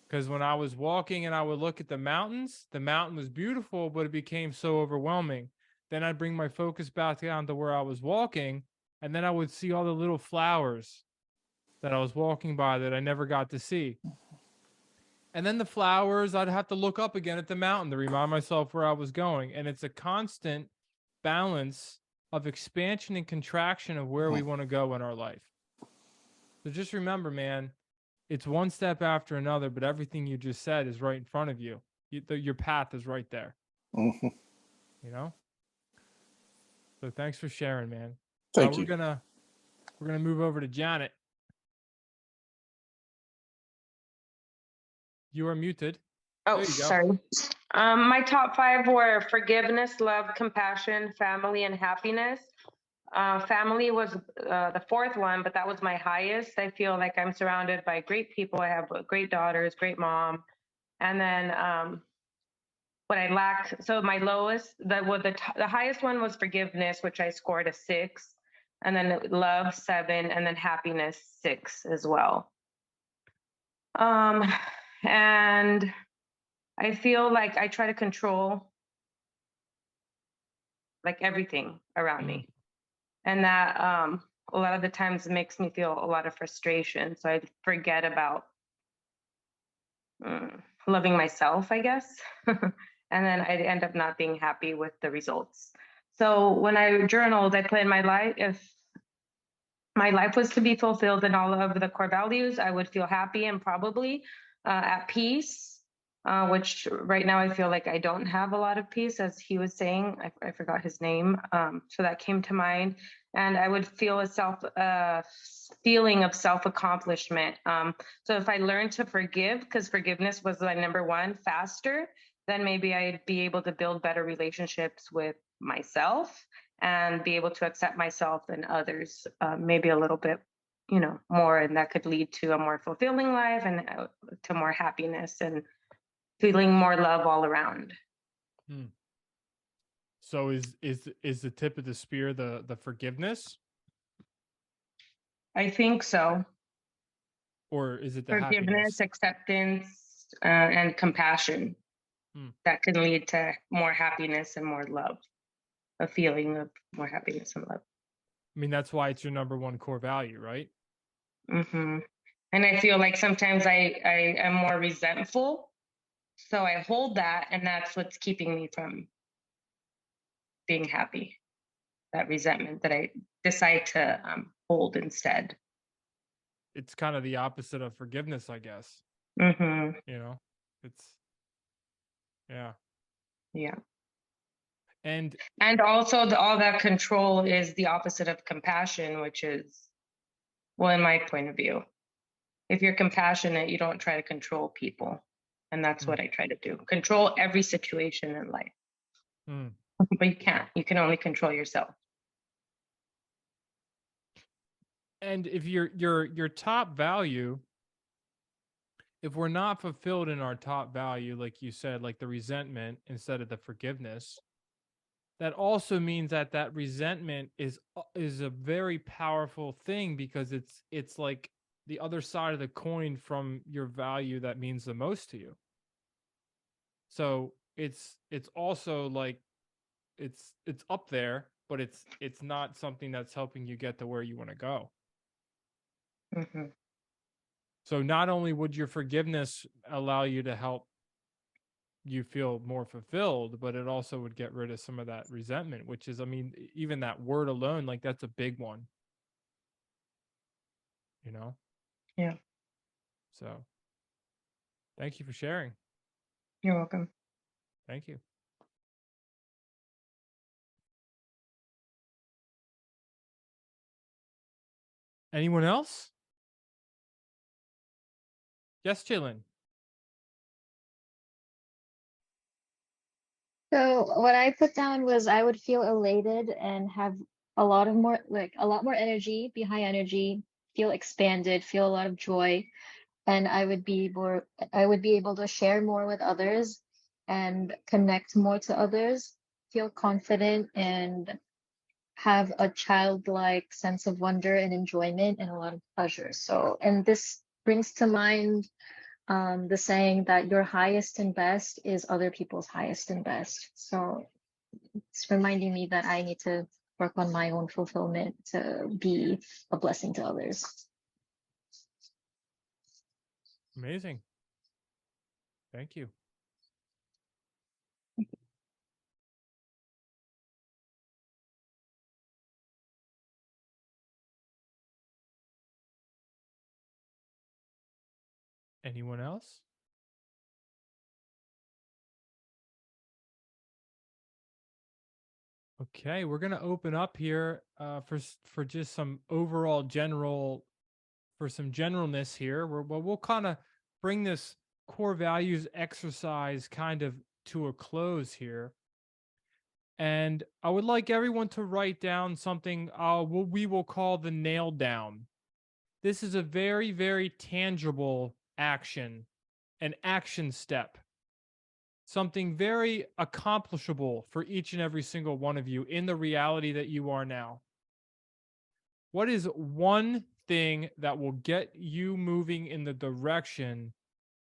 Speaker 1: Because when I was walking and I would look at the mountain was beautiful, but it became so overwhelming. Then I'd bring my focus back down to where I was walking, and then I would see all the little flowers that I was walking by that I never got to see. And then the flowers, I'd have to look up again at the mountain to remind myself where I was going. And it's a constant balance of expansion and contraction of where we want to go in our life. So just remember, man, it's one step after another, but everything you just said is right in front of you. Your path is right there. So thanks for sharing, man.
Speaker 8: Thank you.
Speaker 1: We're gonna move over to Janet. You are muted.
Speaker 9: Oh, sorry. My top 5 were forgiveness, love, compassion, family, and happiness. Family was the 4th one, but that was my highest. I feel like I'm surrounded by great people. I have great daughters, great mom. And then what I lack, so my lowest, the highest one was forgiveness, which I scored a 6. And then love, 7, and then happiness, 6 as well. And I feel like I try to control like everything around me. And that a lot of the times makes me feel a lot of frustration. So I forget about loving myself, I guess. And then I end up not being happy with the results. So when I journaled, I put in my life, if my life was to be fulfilled in all of the core values, I would feel happy and probably at peace, which right now I feel like I don't have a lot of peace, as he was saying. I forgot his name. So that came to mind. And I would feel a feeling of self-accomplishment. So if I learned to forgive, because forgiveness was my number 1 faster, then maybe I'd be able to build better relationships with myself and be able to accept myself and others maybe a little bit, more, and that could lead to a more fulfilling life and to more happiness and feeling more love all around.
Speaker 1: So is the tip of the spear the forgiveness?
Speaker 9: I think so.
Speaker 1: Or is it the
Speaker 9: forgiveness,
Speaker 1: happiness?
Speaker 9: acceptance, and compassion? That can lead to more happiness and more love, a feeling of more happiness and love.
Speaker 1: I mean, that's why it's your number 1 core value, right?
Speaker 9: And I feel like sometimes I am more resentful. So I hold that, and that's what's keeping me from being happy, that resentment that I decide to hold instead.
Speaker 1: It's kind of the opposite of forgiveness, I guess.
Speaker 9: Mm-hmm.
Speaker 1: You know, it's, yeah.
Speaker 9: Yeah.
Speaker 1: And
Speaker 9: also all that control is the opposite of compassion, which is, well, in my point of view, if you're compassionate, you don't try to control people. And that's what I try to do. Control every situation in life. But you can't. You can only control yourself.
Speaker 1: And if your top value, if we're not fulfilled in our top value, like you said, like the resentment instead of the forgiveness, that also means that that resentment is a very powerful thing, because it's like the other side of the coin from your value that means the most to you. So it's also like it's up there, but it's not something that's helping you get to where you want to go.
Speaker 9: Mm-hmm.
Speaker 1: So not only would your forgiveness allow you to help you feel more fulfilled, but it also would get rid of some of that resentment, which is, I mean, even that word alone, like that's a big one, you know?
Speaker 9: Yeah.
Speaker 1: So thank you for sharing.
Speaker 9: You're welcome.
Speaker 1: Thank you. Anyone else? Yes, Chillin.
Speaker 5: So what I put down was I would feel elated and have a lot more energy, be high energy, feel expanded, feel a lot of joy, and I would be able to share more with others and connect more to others, feel confident, and have a childlike sense of wonder and enjoyment and a lot of pleasure. So, and this brings to mind the saying that your highest and best is other people's highest and best. So it's reminding me that I need to work on my own fulfillment to be a blessing to others.
Speaker 1: Amazing. Thank you. Anyone else? Okay, we're going to open up here for just some overall some generalness here. We'll kind of bring this core values exercise kind of to a close here. And I would like everyone to write down something we will call the nail down. This is a very, very tangible action, an action step. Something very accomplishable for each and every single one of you in the reality that you are now. What is one thing that will get you moving in the direction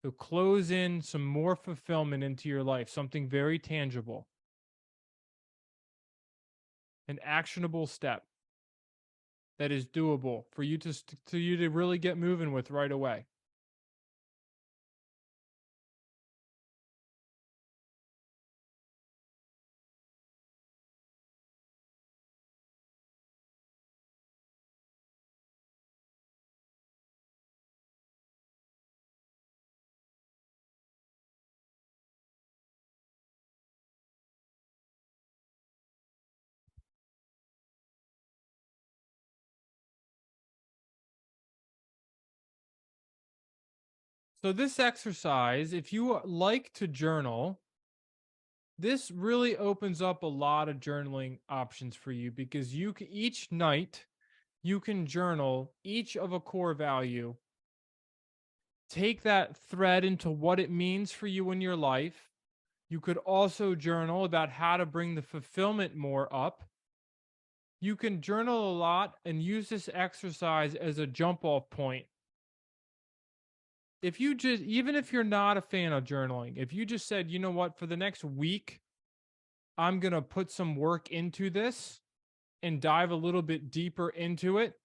Speaker 1: to close in some more fulfillment into your life? Something very tangible. An actionable step that is doable for you to really get moving with right away. So this exercise, if you like to journal, this really opens up a lot of journaling options for you, because each night you can journal each of a core value, take that thread into what it means for you in your life. You could also journal about how to bring the fulfillment more up. You can journal a lot and use this exercise as a jump off point. Even if you're not a fan of journaling, if you just said, you know what, for the next week, I'm going to put some work into this and dive a little bit deeper into it.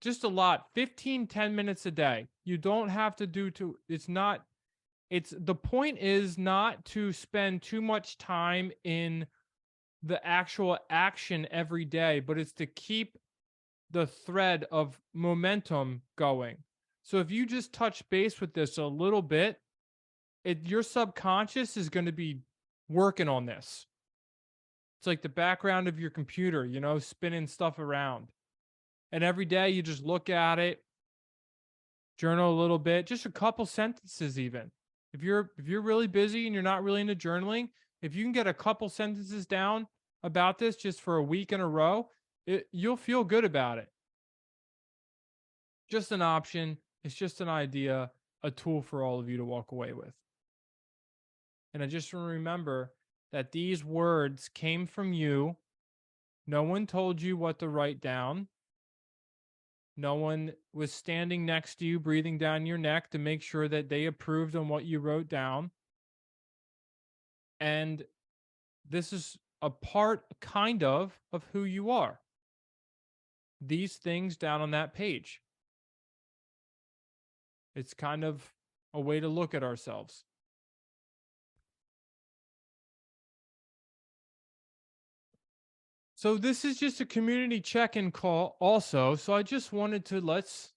Speaker 1: Just a lot, 10 minutes a day. You don't have to the point is not to spend too much time in the actual action every day, but it's to keep the thread of momentum going. So if you just touch base with this a little bit, your subconscious is going to be working on this. It's like the background of your computer, you know, spinning stuff around. And every day you just look at it, journal a little bit, just a couple sentences even. If you're really busy and you're not really into journaling, if you can get a couple sentences down about this just for a week in a row, you'll feel good about it. Just an option. It's just an idea, a tool for all of you to walk away with. And I just remember that these words came from you. No one told you what to write down. No one was standing next to you, breathing down your neck to make sure that they approved on what you wrote down. And this is a part, kind of who you are. These things down on that page. It's kind of a way to look at ourselves. So this is just a community check-in call also. So I just wanted to let's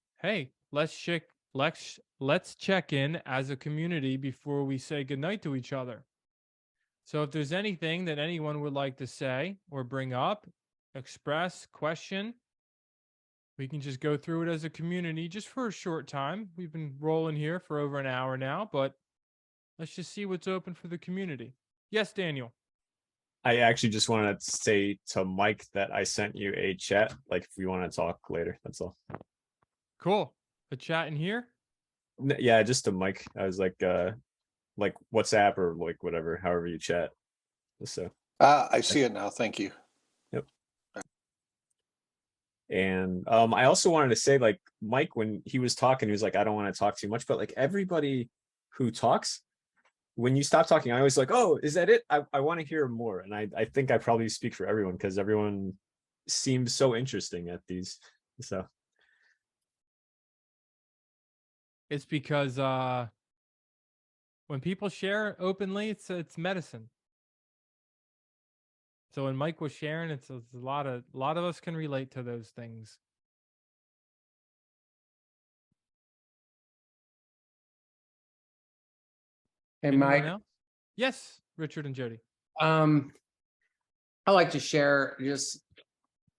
Speaker 1: check in as a community before we say goodnight to each other. So if there's anything that anyone would like to say or bring up, express, question, we can just go through it as a community just for a short time. We've been rolling here for over an hour now, but let's just see what's open for the community. Yes, Daniel.
Speaker 6: I actually just wanted to say to Mike that I sent you a chat, like if you want to talk later, that's all.
Speaker 1: Cool. A chat in here?
Speaker 6: Yeah, just to Mike. I was like WhatsApp or like whatever, however you chat. So
Speaker 8: I see it now. Thank you.
Speaker 6: Yep. And I also wanted to say, like, Mike, when he was talking, he was like, I don't want to talk too much, but like everybody who talks, when you stop talking, I always like, oh, is that it? I want to hear more. And I think I probably speak for everyone because everyone seems so interesting at these. So
Speaker 1: it's because when people share openly, it's medicine. So when Mike was sharing, it's a lot of us can relate to those things.
Speaker 10: Hey,
Speaker 1: Anyone
Speaker 10: Mike.
Speaker 1: else? Yes, Richard and Jody.
Speaker 10: I like to share just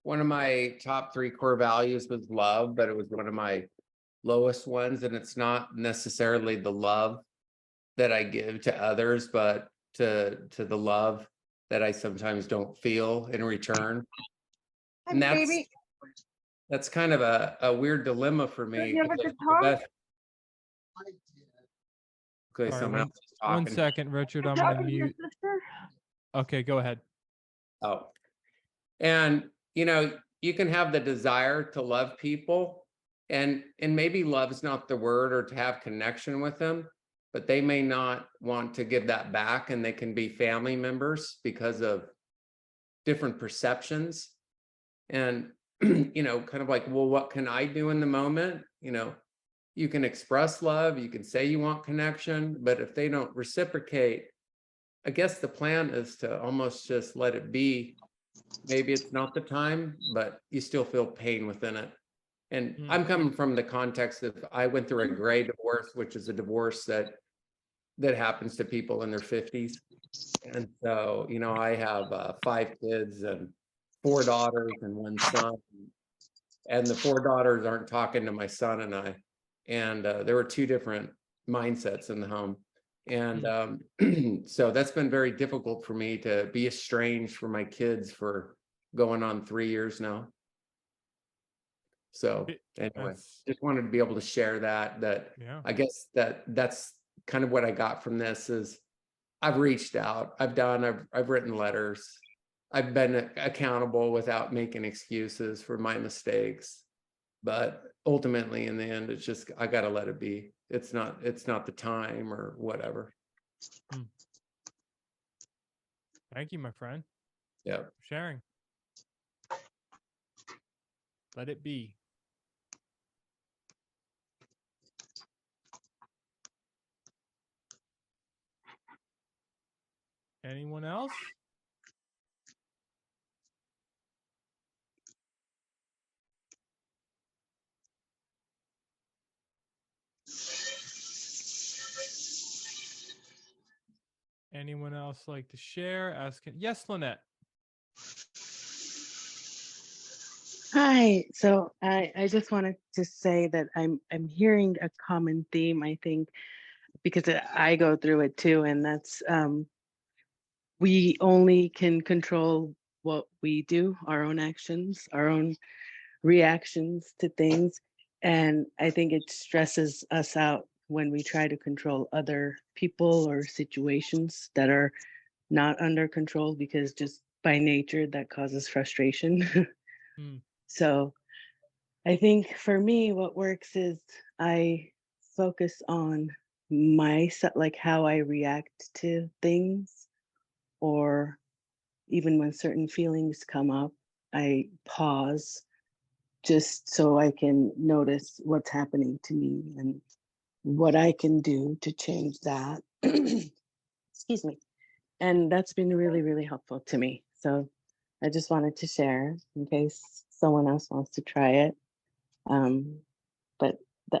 Speaker 10: one of my top 3 core values was love, but it was one of my lowest ones. And it's not necessarily the love that I give to others, but to the love that I sometimes don't feel in return. And that's kind of a weird dilemma for me. Okay, someone else is talking.
Speaker 1: 1 second, Richard. I'm gonna mute. Okay, go ahead.
Speaker 10: Oh, and you can have the desire to love people, and maybe love's not the word, or to have connection with them, but they may not want to give that back, and they can be family members because of different perceptions. And kind of like, well, what can I do in the moment? You can express love, you can say you want connection, but if they don't reciprocate, I guess the plan is to almost just let it be. Maybe it's not the time, but you still feel pain within it. And I'm coming from the context of I went through a gray divorce, which is a divorce that happens to people in their 50s. And so, I have 5 kids and 4 daughters and 1 son. And the 4 daughters aren't talking to my son and I. And there were 2 different mindsets in the home. And so that's been very difficult for me to be estranged from my kids for going on 3 years now. So anyway, just wanted to be able to share that
Speaker 1: Yeah.
Speaker 10: I guess that's kind of what I got from this is I've reached out, I've written letters, I've been accountable without making excuses for my mistakes. But ultimately, in the end, it's just I got to let it be. It's not the time or whatever.
Speaker 1: Thank you, my friend.
Speaker 10: Yeah.
Speaker 1: For sharing. Let it be. Anyone else? Anyone else like to share? Yes, Lynette.
Speaker 3: Hi. So I just wanted to say that I'm hearing a common theme, I think, because I go through it too, and that's we only can control what we do, our own actions, our own reactions to things. And I think it stresses us out when we try to control other people or situations that are not under control, because just by nature that causes frustration.
Speaker 1: Mm.
Speaker 3: So I think for me, what works is I focus on myself, like how I react to things, or even when certain feelings come up, I pause just so I can notice what's happening to me and what I can do to change that. Excuse me. And that's been really, really helpful to me. So I just wanted to share in case someone else wants to try it. But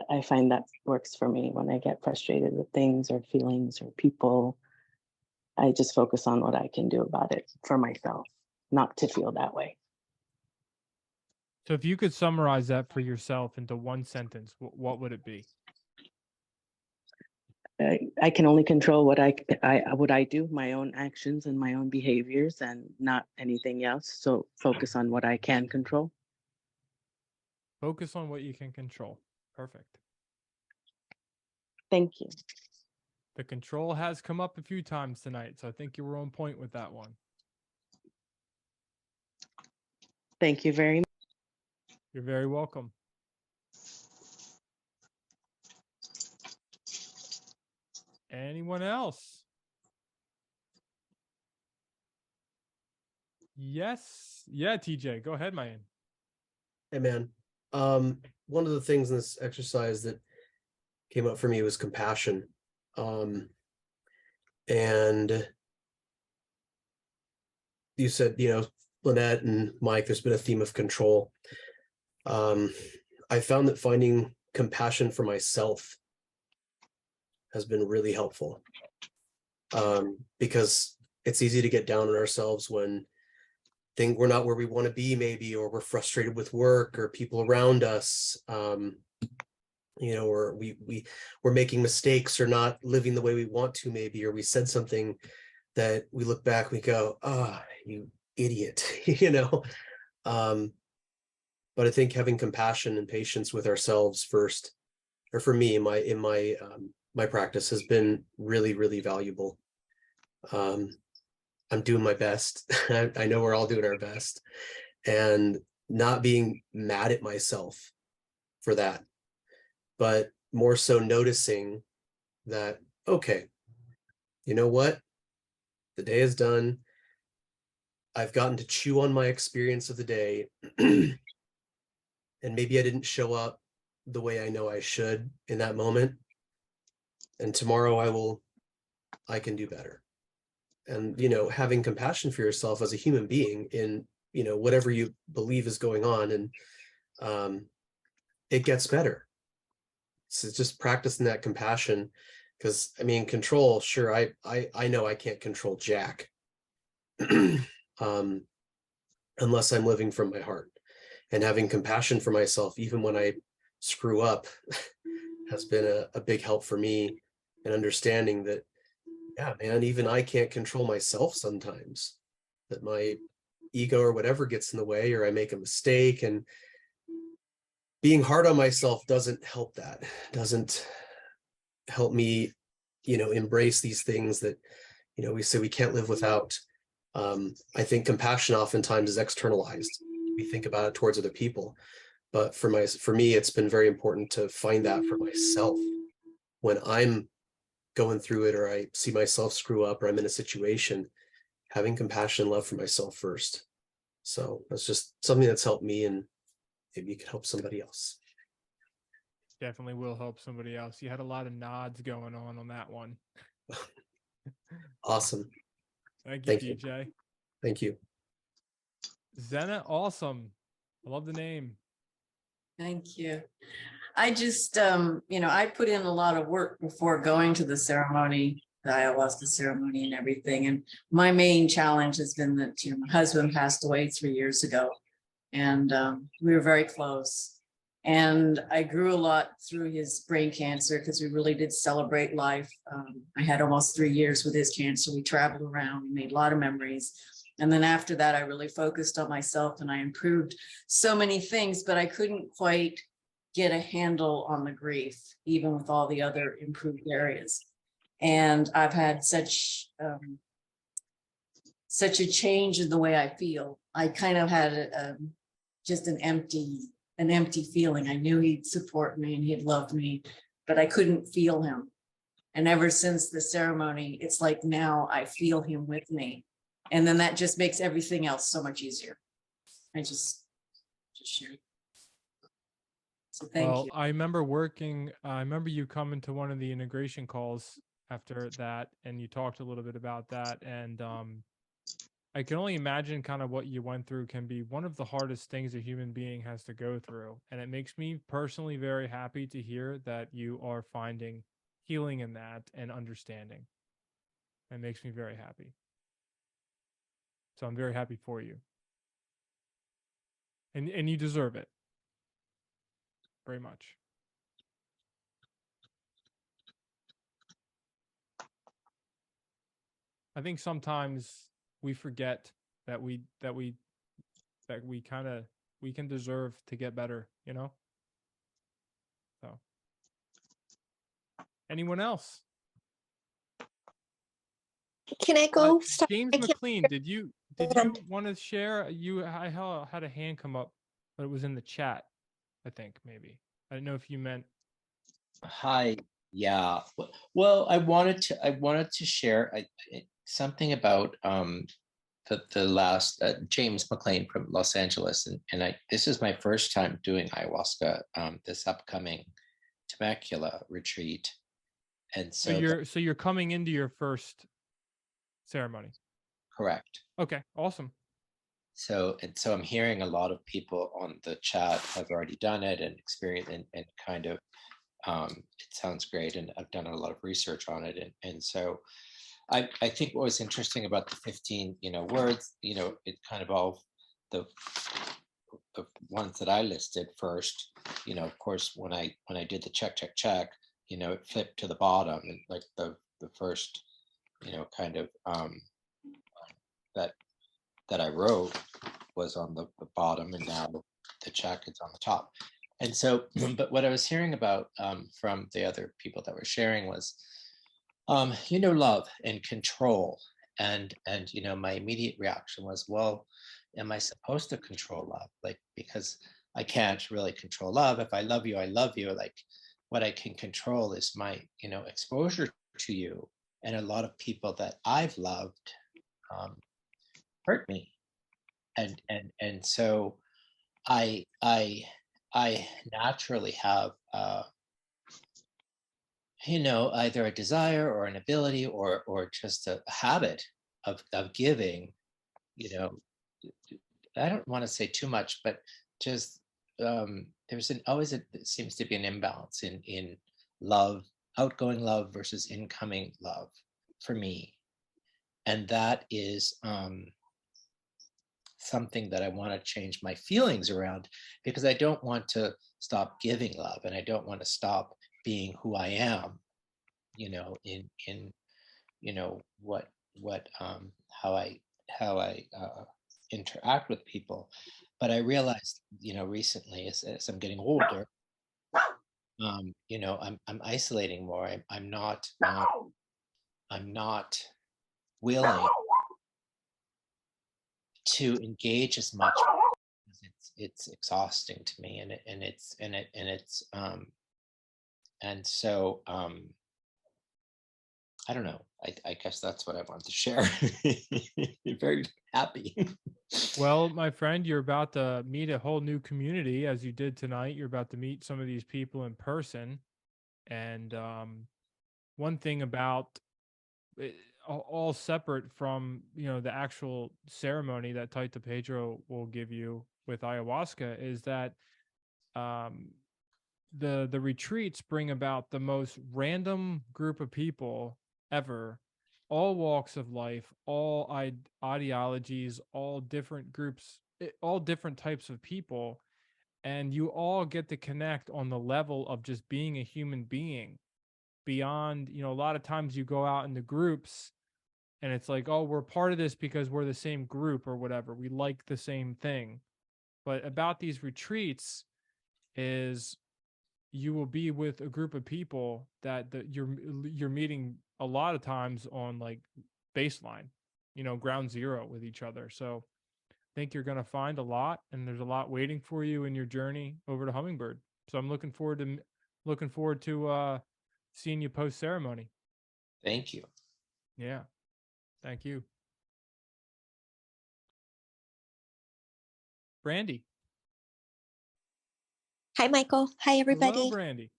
Speaker 3: I find that works for me when I get frustrated with things or feelings or people. I just focus on what I can do about it for myself, not to feel that way.
Speaker 1: So if you could summarize that for yourself into one sentence, what would it be?
Speaker 3: I can only control what I do, my own actions and my own behaviors, and not anything else. So focus on what I can control.
Speaker 1: Focus on what you can control. Perfect.
Speaker 3: Thank you.
Speaker 1: The control has come up a few times tonight, so I think you were on point with that one.
Speaker 3: Thank you very much.
Speaker 1: You're very welcome. Anyone else? Yes. Yeah, TJ, go ahead, man.
Speaker 11: Hey, man. One of the things in this exercise that came up for me was compassion. And you said, Lynette and Mike, there's been a theme of control. I found that finding compassion for myself has been really helpful, because it's easy to get down on ourselves when think we're not where we want to be, maybe, or we're frustrated with work or people around us, or we're making mistakes or not living the way we want to, maybe, or we said something that we look back, we go, you idiot, but I think having compassion and patience with ourselves first, or for me in my practice, has been really, really valuable. I'm doing my best. I know we're all doing our best, and not being mad at myself for that, but more so noticing that, okay, you know what? The day is done. I've gotten to chew on my experience of the day, and maybe I didn't show up the way I know I should in that moment. And tomorrow I can do better. And, having compassion for yourself as a human being in, whatever you believe is going on, and it gets better. So just practicing that compassion, because control, sure, I know I can't control jack unless I'm living from my heart. And having compassion for myself, even when I screw up, has been a big help for me, and understanding that, yeah, man, even I can't control myself sometimes, that my ego or whatever gets in the way, or I make a mistake, and being hard on myself doesn't help that, doesn't help me, embrace these things that, we say we can't live without. I think compassion oftentimes is externalized. We think about it towards other people, but for me, it's been very important to find that for myself when I'm going through it, or I see myself screw up, or I'm in a situation, having compassion and love for myself first. So that's just something that's helped me, and maybe you could help somebody else.
Speaker 1: Definitely will help somebody else. You had a lot of nods going on that one.
Speaker 11: Awesome.
Speaker 1: Thank you, TJ.
Speaker 11: Thank you.
Speaker 1: Zena, awesome. I love the name.
Speaker 12: Thank you. I just, I put in a lot of work before going to the ceremony, the ayahuasca ceremony and everything. And my main challenge has been that, you know, my husband passed away 3 years ago, and we were very close. And I grew a lot through his brain cancer because we really did celebrate life. I had almost 3 years with his cancer. We traveled around, we made a lot of memories. And then after that, I really focused on myself and I improved so many things, but I couldn't quite get a handle on the grief, even with all the other improved areas. And I've had such a change in the way I feel. I kind of had just an empty feeling. I knew he'd support me and he'd love me, but I couldn't feel him. And ever since the ceremony, it's like now I feel him with me. And then that just makes everything else so much easier. I just shared. So thank you.
Speaker 1: I remember I remember you coming to one of the integration calls after that, and you talked a little bit about that. And I can only imagine kind of what you went through can be one of the hardest things a human being has to go through. And it makes me personally very happy to hear that you are finding healing in that and understanding. It makes me very happy. So I'm very happy for you. And you deserve it. Very much. I think sometimes we forget that we can deserve to get better, you know? So anyone else?
Speaker 4: Can I go?
Speaker 1: James
Speaker 4: I can't-
Speaker 1: McLean, did you want to share? I had a hand come up, but it was in the chat, I think, maybe. I don't know if you meant.
Speaker 13: Hi. Yeah. Well, I wanted to share something about the last James McLean from Los Angeles, and this is my first time doing ayahuasca this upcoming Temecula retreat, and so
Speaker 1: you're coming into your first ceremony.
Speaker 13: Correct.
Speaker 1: Okay, awesome.
Speaker 13: So I'm hearing a lot of people on the chat have already done it and experienced and kind of it sounds great, and I've done a lot of research on it, and so I think what was interesting about the 15 words, it kind of all the ones that I listed first, of course when I did the check, it flipped to the bottom, and like the first kind of that I wrote was on the bottom, and now the check is on the top. And so, but what I was hearing about from the other people that were sharing was, love and control. And my immediate reaction was, well, am I supposed to control love? Like, because I can't really control love. If I love you, I love you. Like, what I can control is my, exposure to you. And a lot of people that I've loved hurt me. And so I naturally have, either a desire or an ability or just a habit of giving, I don't want to say too much, but just there's it seems to be an imbalance in love, outgoing love versus incoming love for me. And that is something that I want to change my feelings around, because I don't want to stop giving love, and I don't want to stop being who I am, in how I interact with people. But I realized, recently as I'm getting older, I'm isolating more. I'm not willing to engage as much, because it's exhausting to me, and so I don't know. I guess that's what I wanted to share. Very happy.
Speaker 1: Well, my friend, you're about to meet a whole new community as you did tonight. You're about to meet some of these people in person. And one thing about it, all separate from, the actual ceremony that Taita Pedro will give you with ayahuasca, is that the retreats bring about the most random group of people ever, all walks of life, all ideologies, all different groups, all different types of people, and you all get to connect on the level of just being a human being. Beyond, a lot of times you go out in the groups and it's like, oh, we're part of this because we're the same group or whatever. We like the same thing. But about these retreats is you will be with a group of people that you're meeting a lot of times on like baseline, ground zero with each other. So I think you're going to find a lot, and there's a lot waiting for you in your journey over to Hummingbird. So I'm looking forward to seeing you post ceremony.
Speaker 13: Thank you.
Speaker 1: Yeah. Thank you. Brandy.
Speaker 14: Hi, Michael. Hi,
Speaker 1: Hello,
Speaker 14: everybody.
Speaker 1: Brandy.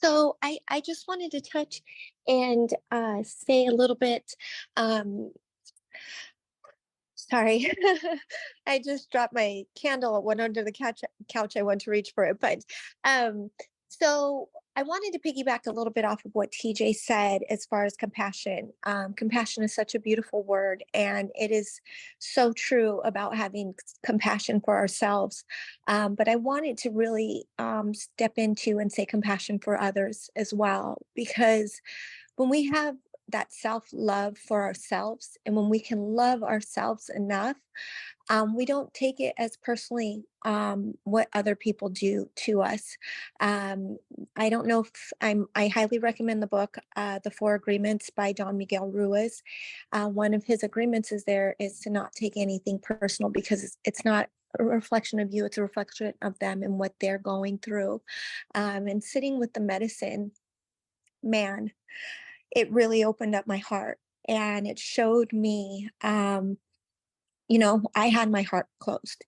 Speaker 14: So I just wanted to touch and say a little bit. Sorry, I just dropped my candle. It went under the couch. I went to reach for it, but so I wanted to piggyback a little bit off of what TJ said as far as compassion. Compassion is such a beautiful word, and it is so true about having compassion for ourselves. But I wanted to really step into and say compassion for others as well, because when we have that self-love for ourselves, and when we can love ourselves enough, we don't take it as personally what other people do to us. I don't know if I highly recommend the book, The Four Agreements by Don Miguel Ruiz. One of his agreements is to not take anything personal, because it's not a reflection of you, it's a reflection of them and what they're going through. And sitting with the medicine man, it really opened up my heart, and it showed me, I had my heart closed.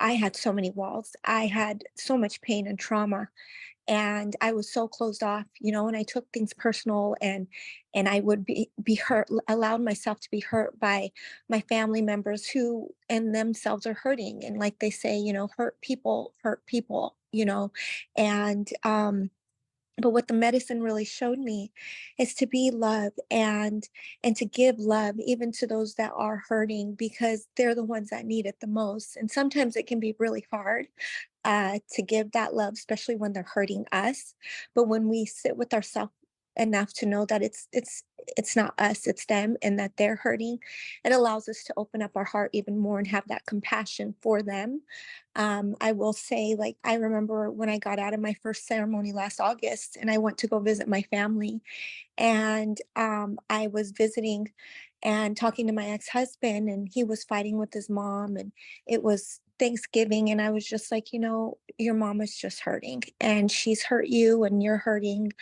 Speaker 14: I had so many walls. I had so much pain and trauma, and I was so closed off, and I took things personal, and I would be hurt, allowed myself to be hurt by my family members who and themselves are hurting. And like they say, hurt people, and but what the medicine really showed me is to be love, and to give love even to those that are hurting, because they're the ones that need it the most. And sometimes it can be really hard to give that love, especially when they're hurting us. But when we sit with ourselves enough to know that it's not us, it's them, and that they're hurting, it allows us to open up our heart even more and have that compassion for them. I will say, like, I remember when I got out of my first ceremony last August, and I went to go visit my family, and I was visiting and talking to my ex-husband, and he was fighting with his mom, and it was Thanksgiving, and I was just like, your mom is just hurting, and she's hurt you, and you're hurting,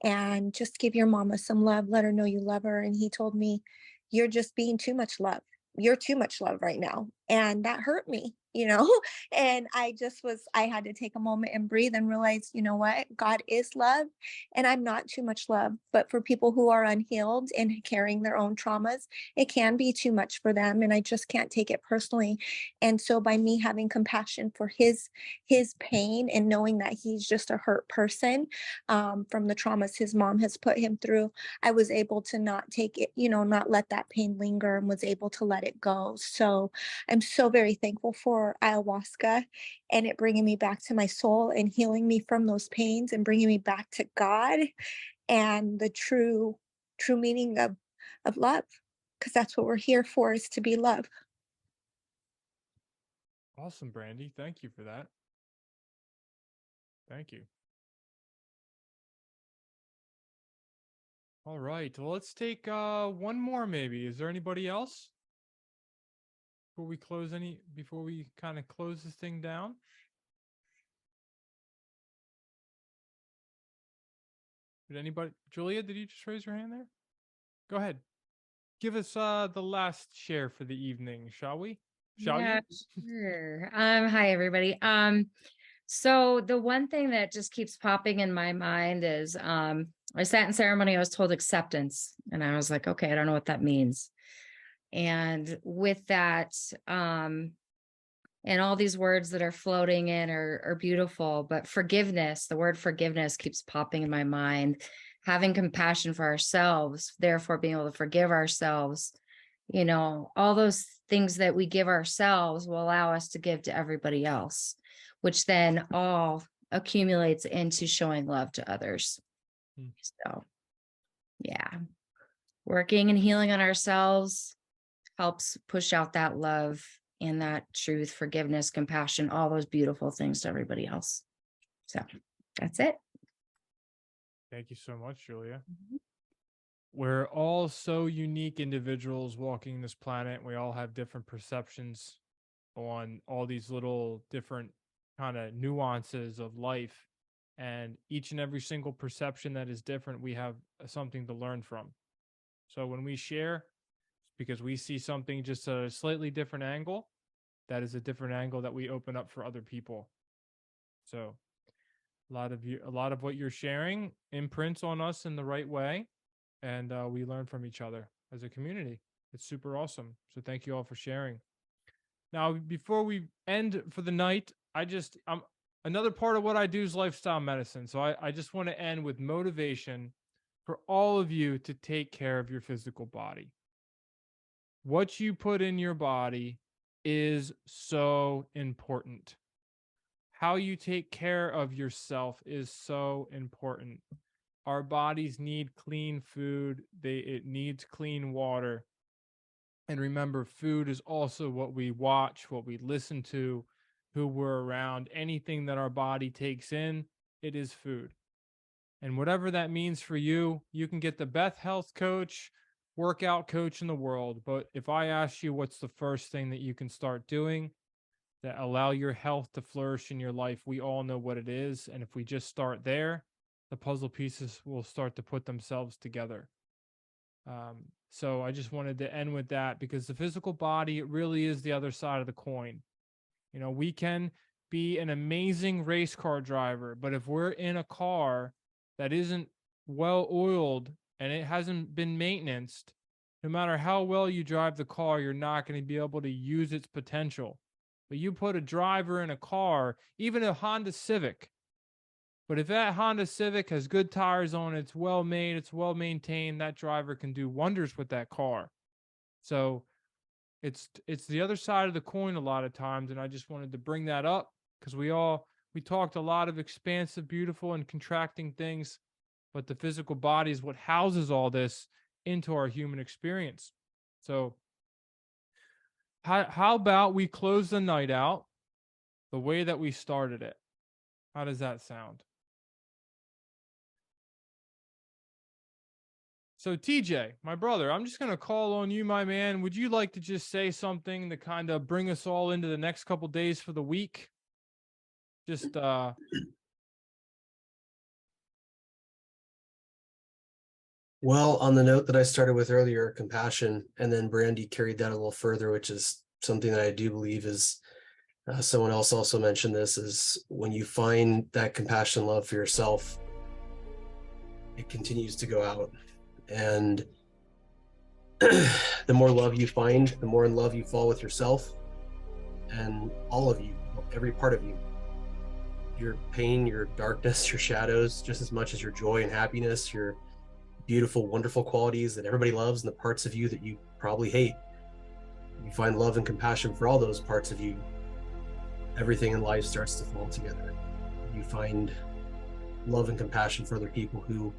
Speaker 14: and just give your mama some love, let her know you love her. And he told me, you're just being too much love. You're too much love right now. And that hurt me, and I had to take a moment and breathe and realize, what? God is love, and I'm not too much love. But for people who are unhealed and carrying their own traumas, it can be too much for them. And I just can't take it personally. And so by me having compassion for his pain, and knowing that he's just a hurt person from the traumas his mom has put him through, I was able to not take it, not let that pain linger, and was able to let it go. So I'm so very thankful for ayahuasca, and it bringing me back to my soul and healing me from those pains and bringing me back to God and the true meaning of love, because that's what we're here for, is to be love.
Speaker 1: Awesome, Brandy. Thank you for that. Thank you. All right. Well, let's take one more maybe. Is there anybody else? Before we kind of close this thing down? Did anybody, Julia, did you just raise your hand there? Go ahead. Give us the last share for the evening, shall we?
Speaker 15: Yeah, sure. Hi everybody. So the one thing that just keeps popping in my mind is I sat in ceremony, I was told acceptance, and I was like, okay, I don't know what that means. And with that, and all these words that are floating in are beautiful, but forgiveness, the word forgiveness keeps popping in my mind. having compassion for ourselves, therefore being able to forgive ourselves, all those things that we give ourselves will allow us to give to everybody else, which then all accumulates into showing love to others. So, yeah, working and healing on ourselves helps push out that love and that truth, forgiveness, compassion, all those beautiful things to everybody else. So that's it.
Speaker 1: Thank you so much, Julia. We're all so unique individuals walking this planet. We all have different perceptions on all these little different kind of nuances of life. And each and every single perception that is different, we have something to learn from. So when we share, because we see something just a slightly different angle, that is a different angle that we open up for other people. So a lot of what you're sharing imprints on us in the right way, and we learn from each other as a community. It's super awesome. So thank you all for sharing. Now, before we end for the night, another part of what I do is lifestyle medicine. So I just want to end with motivation for all of you to take care of your physical body. What you put in your body is so important. How you take care of yourself is so important. Our bodies need clean food. It needs clean water. And remember, food is also what we watch, what we listen to, who we're around. Anything that our body takes in, it is food. And whatever that means for you, you can get the best health coach, workout coach in the world. But if I ask you what's the first thing that you can start doing that allow your health to flourish in your life, we all know what it is. And if we just start there, the puzzle pieces will start to put themselves together. So I just wanted to end with that, because the physical body, it really is the other side of the coin. We can be an amazing race car driver, but if we're in a car that isn't well oiled and it hasn't been maintained, no matter how well you drive the car, you're not going to be able to use its potential. But you put a driver in a car, even a Honda Civic, but if that Honda Civic has good tires on it, it's well made, it's well maintained, that driver can do wonders with that car. So it's the other side of the coin a lot of times, and I just wanted to bring that up because we talked a lot of expansive, beautiful, and contracting things, but the physical body is what houses all this into our human experience. So how about we close the night out the way that we started it? How does that sound? So TJ, my brother, I'm just going to call on you, my man. Would you like to just say something to kind of bring us all into the next couple days for the week? Just
Speaker 11: Well, on the note that I started with earlier, compassion, and then Brandy carried that a little further, which is something that I do believe is, someone else also mentioned this, is when you find that compassion, love for yourself, it continues to go out. And the more love you find, the more in love you fall with yourself and all of you, every part of you, your pain, your darkness, your shadows, just as much as your joy and happiness, your beautiful, wonderful qualities that everybody loves, and the parts of you that you probably hate. You find love and compassion for all those parts of you, everything in life starts to fall together. You find love and compassion for other people who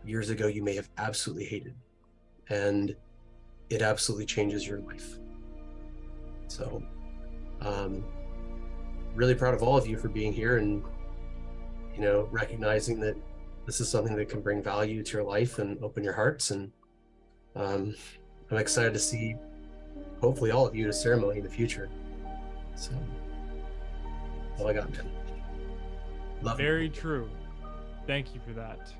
Speaker 11: years ago you may have absolutely hated, and it absolutely changes your life. So really proud of all of you for being here and recognizing that this is something that can bring value to your life and open your hearts. And I'm excited to see hopefully all of you at a ceremony in the future. So that's all I got, man. Love you.
Speaker 1: Very true. Thank you for that.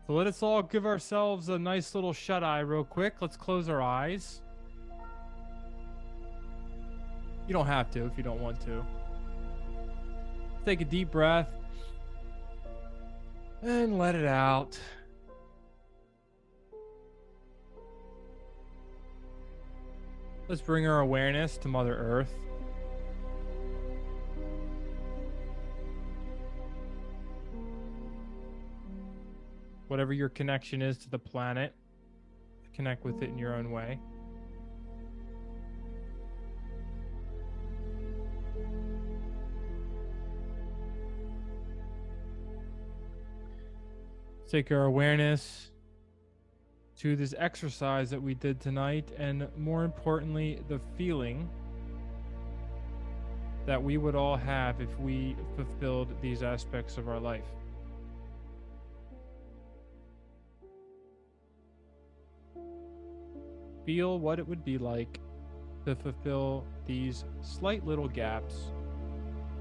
Speaker 1: So let us all give ourselves a nice little shut-eye real quick. Let's close our eyes. You don't have to if you don't want to. Take a deep breath and let it out. Let's bring our awareness to Mother Earth. whatever your connection is to the planet, connect with it in your own way. Take our awareness to this exercise that we did tonight, and more importantly, the feeling that we would all have if we fulfilled these aspects of our life. Feel what it would be like to fulfill these slight little gaps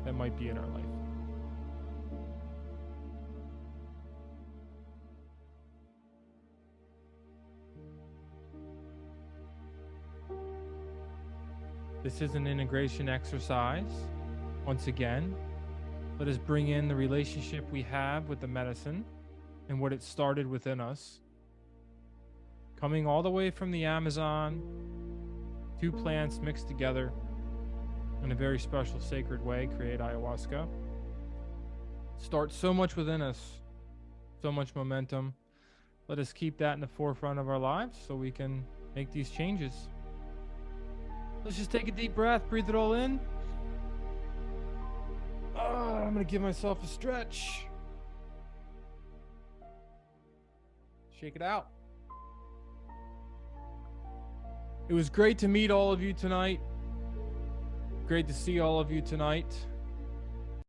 Speaker 1: that might be in our life. This is an integration exercise. Once again, let us bring in the relationship we have with the medicine and what it started within us. Coming all the way from the Amazon, 2 plants mixed together in a very special sacred way, create ayahuasca. Starts so much within us, so much momentum. Let us keep that in the forefront of our lives so we can make these changes. Let's just take a deep breath, breathe it all in. I'm gonna give myself a stretch. Shake it out. It was great to meet all of you tonight. Great to see all of you tonight.